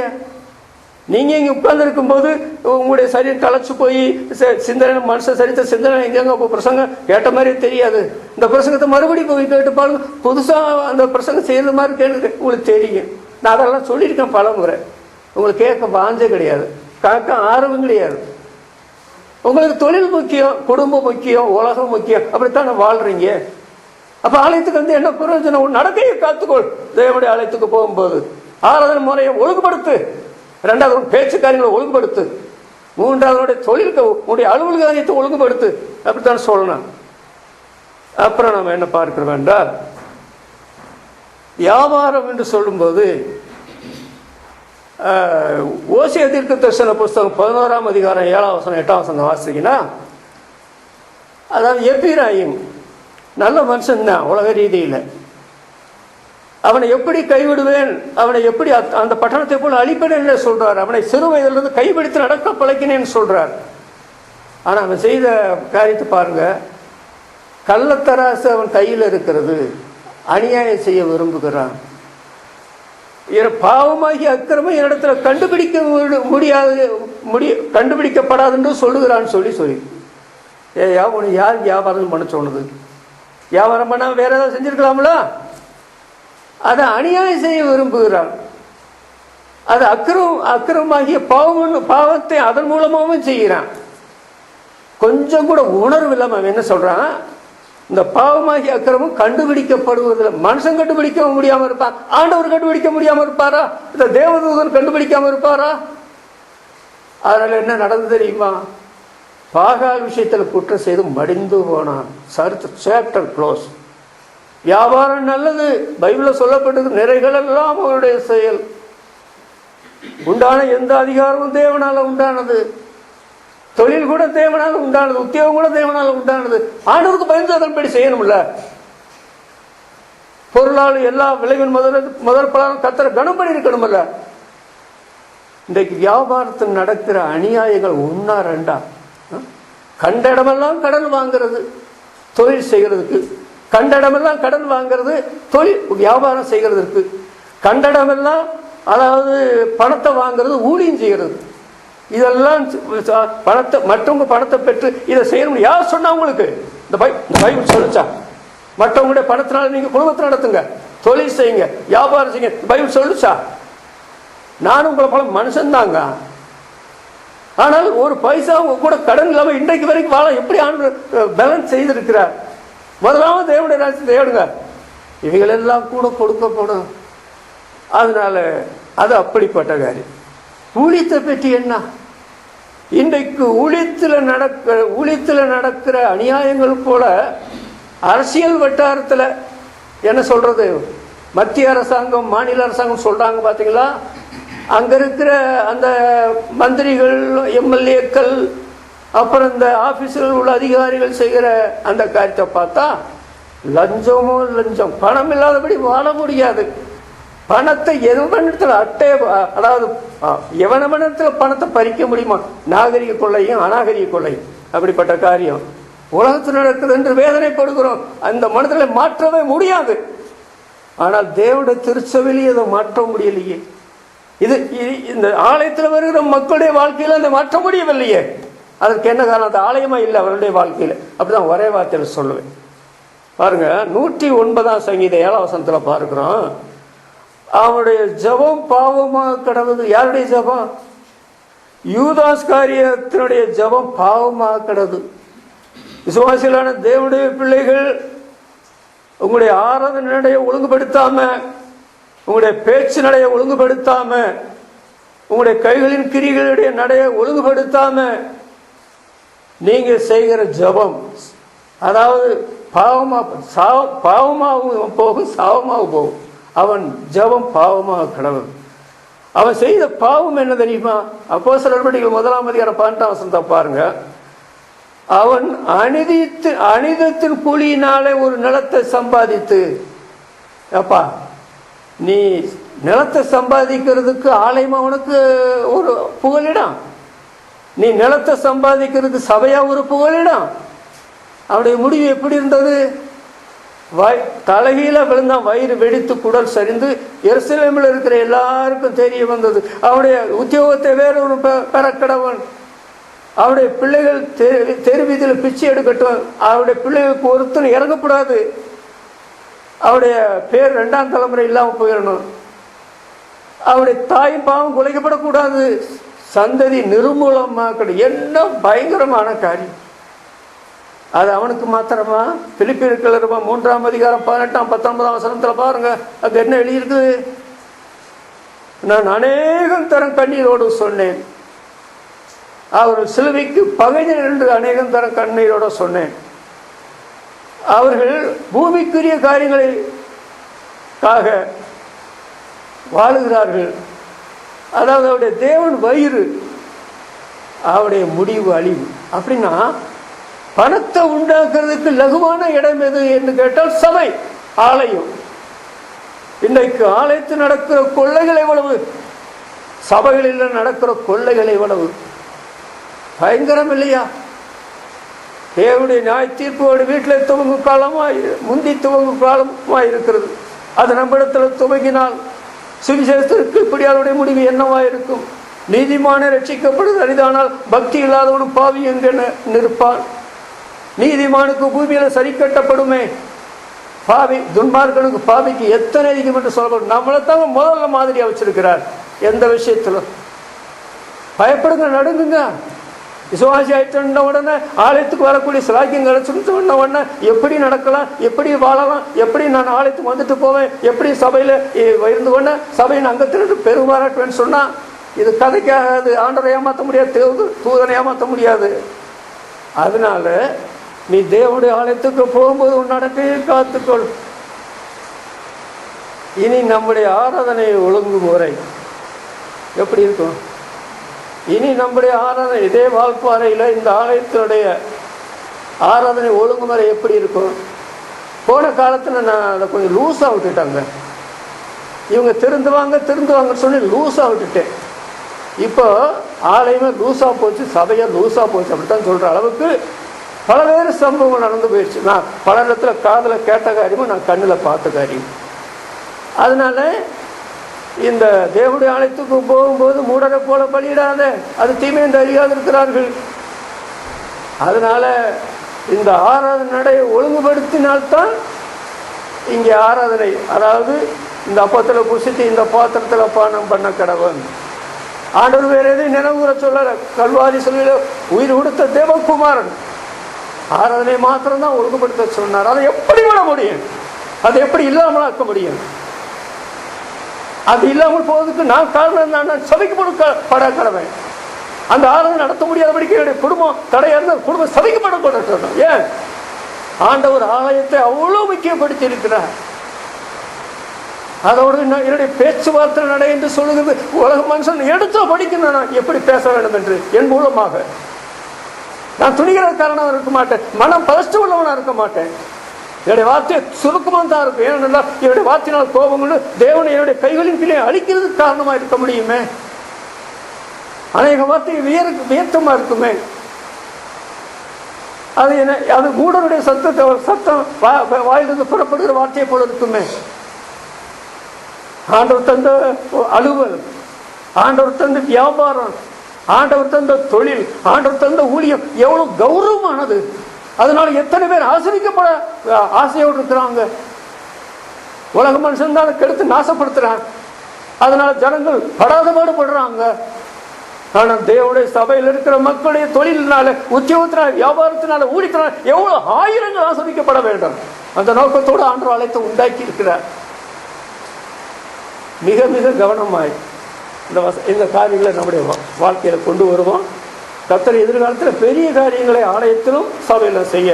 நீங்க இங்க உட்கார்ந்து இருக்கும் போது உங்களுடைய சரீரம் களைச்சு போய் சிந்தனை, மனுஷ சரித்த சிந்தனை எங்க பிரசங்கம் கேட்ட மாதிரி தெரியாது. இந்த பிரசங்கத்தை மறுபடியும் போய் கேட்டு பாருங்க, புதுசா அந்த பிரசங்கம் செய்யற மாதிரி கேட்டு உங்களுக்கு தெரியும். நான் அதெல்லாம் சொல்லியிருக்கேன் பல முறை. உங்களுக்கு கேட்க வாஞ்சே கிடையாது, கேட்க ஆர்வம் கிடையாது. உங்களுக்கு தொழில் முக்கியம், குடும்பம் முக்கியம், உலகம் முக்கியம், அப்படித்தான் வாழ்றீங்க. அப்ப ஆலயத்துக்கு வந்து என்ன பிரயோஜனம்? நடக்கையை காத்துக்கொள். தேவனுடைய ஆலயத்துக்கு போகும்போது ஆராதனை முறையை ஒழுங்குபடுத்து. 2வது பேச்சு காரியங்களை ஒழுங்குபடுத்து. 3வது தொழில் உடைய அலுவலக காரியத்தை ஒழுங்குபடுத்து. அப்படித்தான் சொல்லணும். அப்புறம் நம்ம என்ன பார்க்கிறோம் என்றால், வியாபாரம் என்று சொல்லும்போது ஓசியா தீர்க்கதரிசன புஸ்தகம் 11ஆம் அதிகாரம் 7ஆம் வசனம் 8ஆம் வசனம் வாசிங்கன்னா, அதாவது எப்பிராயிம் நல்ல மனுஷன் தான் உலக ரீதியில், அவனை எப்படி கைவிடுவேன், அவனை எப்படி அந்த பட்டணத்தை போல அழிப்பேன் என்று சொல்றார். அவனை சிறு வயதிலிருந்து கைபிடித்து நடக்க பழக்கினேன்னு சொல்றார். ஆனா அவன் செய்த காரியத்தை பாருங்க, கள்ளத்தராசு அவன் கையில் இருக்கிறது, அநியாயம் செய்ய விரும்புகிறான். பாவமாகி அக்கிரமம் என்னிடத்துல கண்டுபிடிக்க முடியாது, கண்டுபிடிக்கப்படாது என்று சொல்லுகிறான்னு சொல்லி ஏயா உனக்கு யார் வியாபாரம் பண்ண சொன்னது? வியாபாரம் பண்ண வேற ஏதாவது செஞ்சிருக்கலாம்ல? அதை அநியாயம் செய்ய விரும்புகிறான். அது அக்கிரமாகிய பாவத்தை அதன் மூலமாகவும் செய்கிறான். கொஞ்சம் கூட உணர்வு இல்லாம என்ன சொல்றான்? இந்த பாவமாகிய அக்கிரமம் கண்டுபிடிக்கப்படுவதில்லை. மனுஷன் கண்டுபிடிக்க முடியாம இருப்பான், ஆண்டவர் கண்டுபிடிக்க முடியாம இருப்பாரா? இந்த தேவதூதன் கண்டுபிடிக்காம இருப்பாரா? அதனால என்ன நடந்து தெரியுமா? பாகால் விஷயத்தில் குற்றம் செய்து மடிந்து போனான். Chapter close. வியாபாரம் நல்லது, பைபிள்ல சொல்லப்பட்டது, நிறைகள் எல்லாம் அவருடைய செயல். உண்டான எந்த அதிகாரமும் தேவனால உண்டானது, தொழில் கூட தேவனால உண்டானது, உத்தியோகம் கூட தேவனால உண்டானது. ஆண்டவருக்கு பயந்து அதன்படி செய்யணும்ல. பொருளால் எல்லா விளைவின் முதல் பலரும் கர்த்தரை கனம் பண்ணி இருக்கணும்ல. இன்றைக்கு வியாபாரத்தில் நடக்கிற அநியாயங்கள் 1 2 கண்ட இடமெல்லாம் கடன் வாங்கிறது தொழில் செய்கிறதுக்கு, கண்ட இடமெல்லாம் கடன் வாங்கிறது தொழில் வியாபாரம் செய்கிறதுக்கு, கண்ட இடமெல்லாம் அதாவது பணத்தை வாங்கிறது ஊழியம் செய்கிறது. இதெல்லாம் பணத்தை, மற்றவங்க பணத்தை பெற்று இதை செய்யணும். யார் சொன்னா உங்களுக்கு? இந்த பைபிள் சொல்லுச்சா? மற்றவங்களுடைய பணத்தினால நீங்க குடும்பத்தை நடத்துங்க, தொழில் செய்யுங்க, வியாபாரம் செய்யுங்க, பைபிள் சொல்லுச்சா? நானும் உங்களை போல மனுஷன் தாங்க. ஆனால் ஒரு பைசா கூட கடன் இல்லாம இன்றைக்கு வரைக்கும் வாழ எப்படி ஆண்டு பேலன்ஸ் செய்திருக்கிறார். முதலாவது தேவனுடைய ராஜ்யத்தை தேடுங்க, இவைகள் எல்லாம் கூட கொடுக்கப்படும். அதனால அது அப்படிப்பட்ட காரியம். ஊழியத்தை பற்றி என்ன? இன்றைக்கு ஊழியத்தில் நடக்கிற அநியாயங்கள் போல அரசியல் வட்டாரத்தில் என்ன சொல்றது, மத்திய அரசாங்கம் மாநில அரசாங்கம் சொல்றாங்க பாத்தீங்களா? அங்க இருக்கிற அந்த மந்திரிகள், எம்எல்ஏக்கள், அப்புறம் இந்த ஆபீஸில் உள்ள அதிகாரிகள் செய்கிற அந்த காரியத்தை பார்த்தா லஞ்சமோ லஞ்சம். பணம் இல்லாதபடி வாழ முடியாது. பணத்தை எவனிடத்தில் அதாவது எவனவனத்தில் பணத்தை பறிக்க முடியுமா? நாகரிக கொள்ளையும் அநாகரிக கொள்ளையும் அப்படிப்பட்ட காரியம் உலகத்தில் நடக்குது என்று வேதனைப்படுகிறோம். அந்த மனதில் மாற்றவே முடியாது. ஆனால் தேவனுடைய திருச்சபையிலேயே அதை மாற்ற முடியலையே. இது இந்த ஆலயத்தில் வருகிற மக்களுடைய வாழ்க்கையில் அதை மாற்ற முடியவில்லையே. அதற்கு என்ன காரணம்? அந்த ஆலயமா இல்லை அவருடைய வாழ்க்கையில். அப்படிதான் ஒரே வார்த்தையில் சொல்லுவேன். பாருங்க, 109 சங்கீதம் 7 பார்க்கிறோம். அவனுடைய ஜபம் பாவமாக கிடந்தது. யாருடைய ஜபம்? யூதாஸ் காரியத்தினுடைய ஜபம் பாவமாக கிடந்தது. விசுவாசிகளான தேவனுடைய பிள்ளைகள், உங்களுடைய ஆராதனை நடைய ஒழுங்குபடுத்தாம, உங்களுடைய பேச்சு நடைய ஒழுங்குபடுத்தாம, உங்களுடைய கைகளின் கிரிகளுடைய நடைய ஒழுங்குபடுத்தாம நீங்க செய்கிற ஜபம், அதாவது பாவமாக போகும், சாவமாக போகும். அவன் ஜபம் பாவமாக கடவுள். அவன் செய்த பாவம் என்ன தெரியுமா? அப்போஸ்தலர் நடவடிக்கைகள் 1 பாருங்க. அவன் அனிதத்தின் கூலியினாலே ஒரு நிலத்தை சம்பாதித்து, அப்பா நீ நிலத்தை சம்பாதிக்கிறதுக்கு ஆலயம் அவனுக்கு ஒரு புகலிடம், நீ நிலத்தை சம்பாதிக்கிறதுக்கு சபையா ஒரு புகலிடம். அவனுடைய முடிவு எப்படி இருந்தது? தலைகீழ விழுந்தான், வயிறு வெடித்து குடல் சரிந்து எருசலேமில் இருக்கிற எல்லாருக்கும் தெரிய வந்தது. அவனுடைய உத்தியோகத்தை வேறொரு பெறக்கடவன். அவருடைய பிள்ளைகள் தெருவீதியில் பிச்சை எடுக்கட்டும், அவருடைய பிள்ளைகளுக்கு ஒருத்தன் இறங்கக்கூடாது, அவருடைய பேர் 2ஆம் தலைமுறை இல்லாமல் போயிடணும், அவருடைய தாயும் பாவம் குலைக்கப்படக்கூடாது, சந்ததி நிர்மூலமாக. என்ன பயங்கரமான காரியம்! அது அவனுக்கு மாத்திரமா? பிலிப்பியர்கள் 3 அதிகாரம் 18 19 பாருங்க, அங்க என்ன எழுதியிருக்குது? நான் அநேகம் தரம் கண்ணீரோடு சொன்னேன், அவர் சிலுவைக்கு பகைஞர் என்று அநேகம் தரம் கண்ணீரோட சொன்னேன். அவர்கள் பூமிக்குரிய காரியங்களுக்காக வாழுகிறார்கள். அதாவது அவருடைய தேவன் வயிறு, அவருடைய முடிவு அழிவு. அப்படின்னா பணத்தை உண்டாக்குறதுக்கு லகுவான இடம் எது என்று கேட்டால் சபை, ஆலயம். இன்றைக்கு ஆலயத்தில் நடக்கிற கொள்ளைகள் எவ்வளவு, சபைகளில் நடக்கிற கொள்ளைகள் எவ்வளவு பயங்கரம் இல்லையா? தேவனுடைய நியாய தீர்ப்போடு வீட்டில் துவங்கும் காலமாய், முந்தி துவங்கும் காலமாய் இருக்கிறது. அது நம்மிடத்தில் துவங்கினால் சுவிசேஷத்திற்கு இப்படி அவருடைய முடிவு என்னவா இருக்கும்? நீதிமான ரட்சிக்கப்படுவது அரிதானால் பக்தி இல்லாதவனும் பாவி எங்கே நிற்பான்? நீதிமானுக்கு பூமியில சரி கட்டப்படுமே, பாவி துன்மார்க்கனுக்கு பாவிக்கு எத்தனை அதிகம் என்று சொல்லப்படும். நம்மளைத்தாங்க முதல்ல மாதிரியா வச்சிருக்கிறார். எந்த விஷயத்திலும் பயப்படுங்க, நடுங்குங்க. விசுவாசி ஆயிட்ட உடனே ஆலயத்துக்கு வரக்கூடிய சிலாக்கியம் கிடைச்சுட்ட உடனே எப்படி நடக்கலாம், எப்படி வாழலாம், எப்படி நான் ஆலயத்துக்கு வந்துட்டு போவேன், எப்படி சபையில இருந்து கொண்ட சபையின் அங்கத்திற்கு பெருமாறாட்டுவேன்னு சொன்னா இது கதைக்காகாது. ஆண்டரை ஏமாற்ற முடியாது, தூதனை ஏமாற்ற முடியாது. அதனால நீ தேவனுடைய ஆலயத்துக்கு போகும்போது உன் நடக்கையை காத்துக்கொள். இனி நம்முடைய ஆராதனை ஒழுங்குமுறை எப்படி இருக்கும்? இனி நம்முடைய ஆராதனை இதே வால்பாறையில் இந்த ஆலயத்தினுடைய ஆராதனை ஒழுங்குமுறை எப்படி இருக்கும்? போன காலத்தில் நான் அதை கொஞ்சம் லூஸாக விட்டுட்டாங்க. இவங்க திருந்துவாங்கன்னு சொல்லி லூஸாக விட்டுட்டேன். இப்போ ஆலயமே லூஸாக போச்சு, சபையாக லூஸாக போச்சு, அப்படித்தான் சொல்கிற அளவுக்கு பலவேறு சம்பவங்கள் நடந்து போயிடுச்சு. நான் பல இடத்துல காதில் கேட்ட காரியமும் நான் கண்ணில் பார்த்த காரியம். அதனால இந்த தேவனுடைய ஆலயத்துக்கு போகும்போது மூடரை போல பலியிடாத, அது தீமை என்று அறியாது இருக்கிறார்கள். அதனால இந்த ஆராதனை நடையை ஒழுங்குபடுத்தினால்தான் இங்கே ஆராதனை, அதாவது இந்த அப்பத்தில் புசித்து இந்த பாத்திரத்தில் பானம் பண்ண கடவன். ஆண்டவர் வேற எதையும் நினைவுற சொல்ல, கல்வாரி சொல்ல உயிர் கொடுத்த தேவகுமாரன் ஆராதனை மாத்திரம்தான் ஒழுங்குபடுத்த சொன்னார். அதை எப்படி விட முடியும்? அதை எப்படி இல்லாமலாக்க முடியும்? அது இல்லாமல் போவதுக்கு நான் காரணம், நான் சபைக்கு பட கடவேன். அந்த ஆராதனை நடத்த முடியாதபடிக்கு என்னுடைய குடும்பம் தடையா இருந்தால் குடும்பம் சபைக்கப்படக்கூடாது. ஏன்? ஆண்டவர் ஆலயத்தை அவ்வளவு முக்கியப்படுத்தி இருக்கிறார். அதோடு என்னுடைய பேச்சுவார்த்தை நடை என்று சொல்லுகிறது. உலக மனுஷன் எடுத்தோ படிக்கணும் நான் எப்படி பேச வேண்டும் என்று. என் மூலமாக நான் துணிகிற காரணம் இருக்க மாட்டேன், மனம் பதஷ்டம் உள்ளவனா இருக்க மாட்டேன். என்னுடைய வார்த்தை சுருக்கமாக தான் இருக்கும். ஏனென்றால் என்னுடைய வார்த்தையினால் கோபங்கள் தேவனை என்னுடைய கைகளின் கீழே அழிக்கிறதுக்கு காரணமா இருக்க முடியுமே. அநேக வார்த்தை வியர்த்தமா இருக்குமே. அது மூடனுடைய சத்தம் வாயிலிருந்து புறப்படுகிற வார்த்தையை போல இருக்குமே. ஆண்டவர் தந்த அலுவல், ஆண்டவர் தந்த வியாபாரம், ஆண்டவர் தந்த தொழில், ஆண்டவர் தந்த ஊழியம் எவ்வளவு கௌரவமானது. அதனால எத்தனை பேர் ஆசிரிக்கப்பட ஆசையோடு இருக்கிறாங்க. உலக மனுஷன் தான் கெடுத்து நாசப்படுத்துறாங்க. அதனால ஜனங்கள் படாத பாடுபடுறாங்க. ஆனால் தேவனுடைய சபையில் இருக்கிற மக்களுடைய தொழிலினால, உத்தியோகத்தினால, வியாபாரத்தினால, ஊழியத்தினால எவ்வளவு ஆயிரங்கள் ஆசிரிக்கப்பட வேண்டும். அந்த நோக்கத்தோடு ஆண்டவர் அழைத்து உண்டாக்கி இருக்கிறார். மிக மிக கவனமாய் இந்த காரியங்களை நம்முடைய வாழ்க்கையில கொண்டு வருவோம். கர்த்தர் எதிர்காலத்தில் பெரிய காரியங்களை ஆலயத்திலும் சபையிலும் செய்ய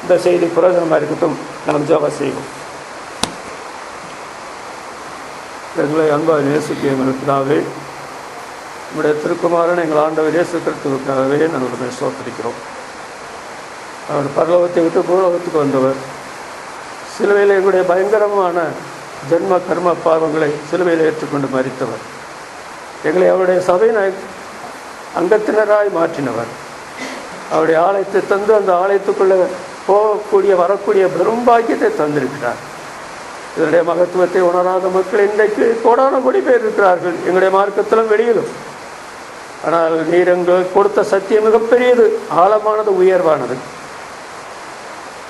இந்த செய்தி பிரயோஜனமாக இருக்கட்டும். நாம் ஜெபம் செய்வோம். எங்களை அன்பாக நேசிக்க எங்களுக்காகவே நம்முடைய திருக்குமாரன் எங்கள் ஆண்டவர் இயேசு கிறிஸ்துவுக்காகவே நாங்கள் சோதரிக்கிறோம். அவர் பரலோகத்தை விட்டு பூலோகத்துக்கு வந்தவர். சிலுவையில் எங்களுடைய பயங்கரமான ஜென்ம கர்ம பாவங்களை சிலுவையில் ஏற்றுக்கொண்டு மரித்தவர். எங்களை அவருடைய சபையின் அங்கத்தினராய் மாற்றினவர். அவருடைய ஆலயத்தை தந்து அந்த ஆலயத்துக்குள்ளே போகக்கூடிய வரக்கூடிய பெரும்பாக்கியத்தை தந்திருக்கிறார். இதனுடைய மகத்துவத்தை உணராத மக்கள் இன்றைக்கு கோடான கோடி பேர் இருக்கிறார்கள், எங்களுடைய மார்க்கத்திலும் வெளியிலும். ஆனால் நீர் எங்களுக்கு கொடுத்த சத்தியம் மிகப்பெரியது, ஆழமானது, உயர்வானது.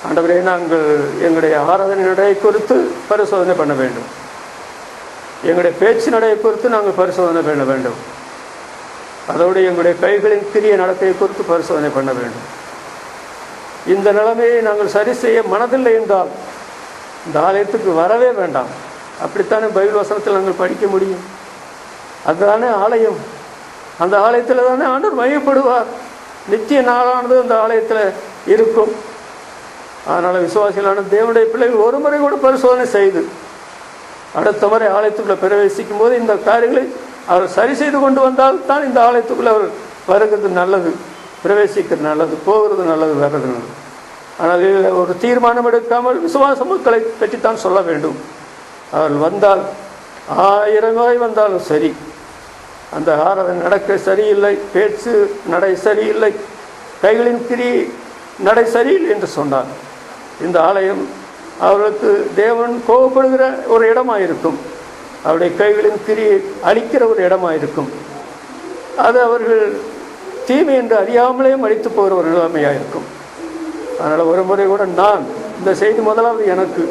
ஆண்டவரே, நாங்கள் எங்களுடைய ஆராதனை நடையை குறித்து பரிசோதனை பண்ண வேண்டும். எங்களுடைய பேச்சு நடையை குறித்து நாங்கள் பரிசோதனை பண்ண வேண்டும். அதோடு எங்களுடைய கைகளின் கிரிய நடத்தையை குறித்து பரிசோதனை பண்ண வேண்டும். இந்த நிலைமையை நாங்கள் சரி செய்ய மனதில்லை என்றால் இந்த ஆலயத்துக்கு வரவே வேண்டாம். அப்படித்தானே பைபிள் வசனத்தில் நாங்கள் படிக்க முடியும். அதுதானே ஆலயம். அந்த ஆலயத்தில் தானே ஆண்டவர் மையப்படுவார். நித்திய நாளானது அந்த ஆலயத்தில் இருக்கும். அதனால் விசுவாசிகளான தேவனுடைய பிள்ளைகள் ஒரு முறை கூட பரிசோதனை செய்து அடுத்த முறை ஆலயத்துக்குள்ளே பிரவேசிக்கும் போது இந்த காரியங்களை அவர் சரி செய்து கொண்டு வந்தால் தான் இந்த ஆலயத்துக்குள்ளே அவர் வருகிறது நல்லது, பிரவேசிக்கிறது நல்லது, போகிறது நல்லது, வர்றது நல்லது. ஆனால் இதில் ஒரு தீர்மானம் எடுக்காமல் விசுவாச மக்களை பற்றித்தான் சொல்ல வேண்டும். அவர்கள் வந்தால் 1000 முறை வந்தாலும் சரி, அந்த ஆராதனை நடக்க சரியில்லை, பேச்சு நடை சரியில்லை, கைகளின் கிரி நடை சரியில்லை என்று சொன்னார், இந்த ஆலயம் அவர்களுக்கு தேவன் கோபப்படுகிற ஒரு இடமாயிருக்கும். அவருடைய கைகளின் கிரியை அழிக்கிற ஒரு இடமாயிருக்கும். அது அவர்கள் தீமை என்று அறியாமலே மடித்து போகிற ஒரு நிலைமையாயிருக்கும். அதனால் ஒரு முறை கூட நான் இந்த செய்தி முதலாவது எனக்கு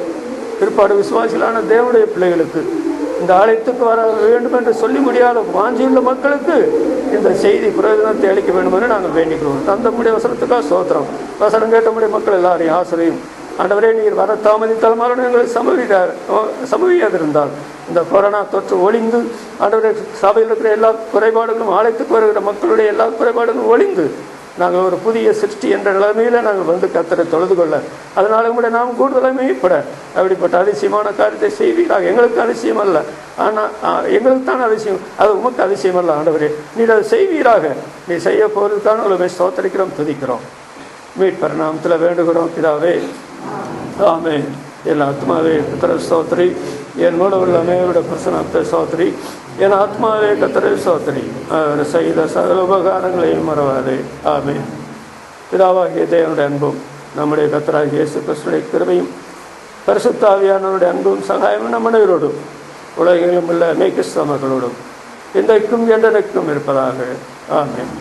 பிற்பாடு விசுவாசிகளான தேவனுடைய பிள்ளைகளுக்கு இந்த ஆலயத்துக்கு வர வேண்டும் என்று சொல்லி முடியாத வாஞ்சியுள்ள மக்களுக்கு இந்த செய்தி பிரயோஜனத்தை அளிக்க வேண்டும் என்று நாங்கள் வேண்டிக்கிறோம். தந்தமுடைய வசனத்துக்காக சோத்திரம். வசனம் கேட்டமுடைய மக்கள் எல்லாரையும் ஆசிரியும். ஆண்டவரே, நீர் வர தாமதித்தால் மரணம் எங்களுக்கு சமூகியாதிருந்தால் இந்த கொரோனா தொற்று ஒழிந்து, ஆண்டவரே, சபையில் இருக்கிற எல்லா குறைபாடுகளும், ஆலயத்துக்கு வருகிற மக்களுடைய எல்லா குறைபாடுகளும் ஒழிந்து நாங்கள் ஒரு புதிய சிருஷ்டி என்ற நிலைமையில் நாங்கள் வந்து கர்த்தரை தொழுது கொள்ள, அதனால கூட நாம் கூடுதலாக மேம்பட அப்படிப்பட்ட அதிசயமான காரியத்தை செய்வீராக. எங்களுக்கு அதிசயம் அல்ல, ஆனால் எங்களுக்கு தான் அதிசயம், அது உமக்கு அதிசயம் அல்ல. ஆண்டவரே, நீர் அதை செய்வீராக. நீ செய்ய போகிறதுக்கான உலகை ஸ்தோத்தரிக்கிறோம், துதிக்கிறோம். மீட்பர் நாமத்தில் வேண்டுகிறோம் பிதாவே, ஆமென். என் ஆத்மாவே கர்த்தரை ஸ்தோத்திரி, என் மூலம் உள்ள அமேவிட பிரசனத்தை ஸ்தோத்திரி, என் ஆத்மாவே கர்த்தரை ஸ்தோத்திரி, அவர் செய்த சகல உபகாரங்களையும் மறவாதே. ஆமென். பிதாவாகிய தேவனுடைய அன்பும் நம்முடைய கர்த்தராகிய இயேசு கிறிஸ்துவின் கிருபையும் பரிசுத்த ஆவியானவருடைய அன்பும் சகாயமும் நம் அனைவரோடும் உலகிலும் உள்ள அநேக மக்களோடும் இன்றைக்கும் என்றைக்கும் இருப்பதாக. ஆமென்.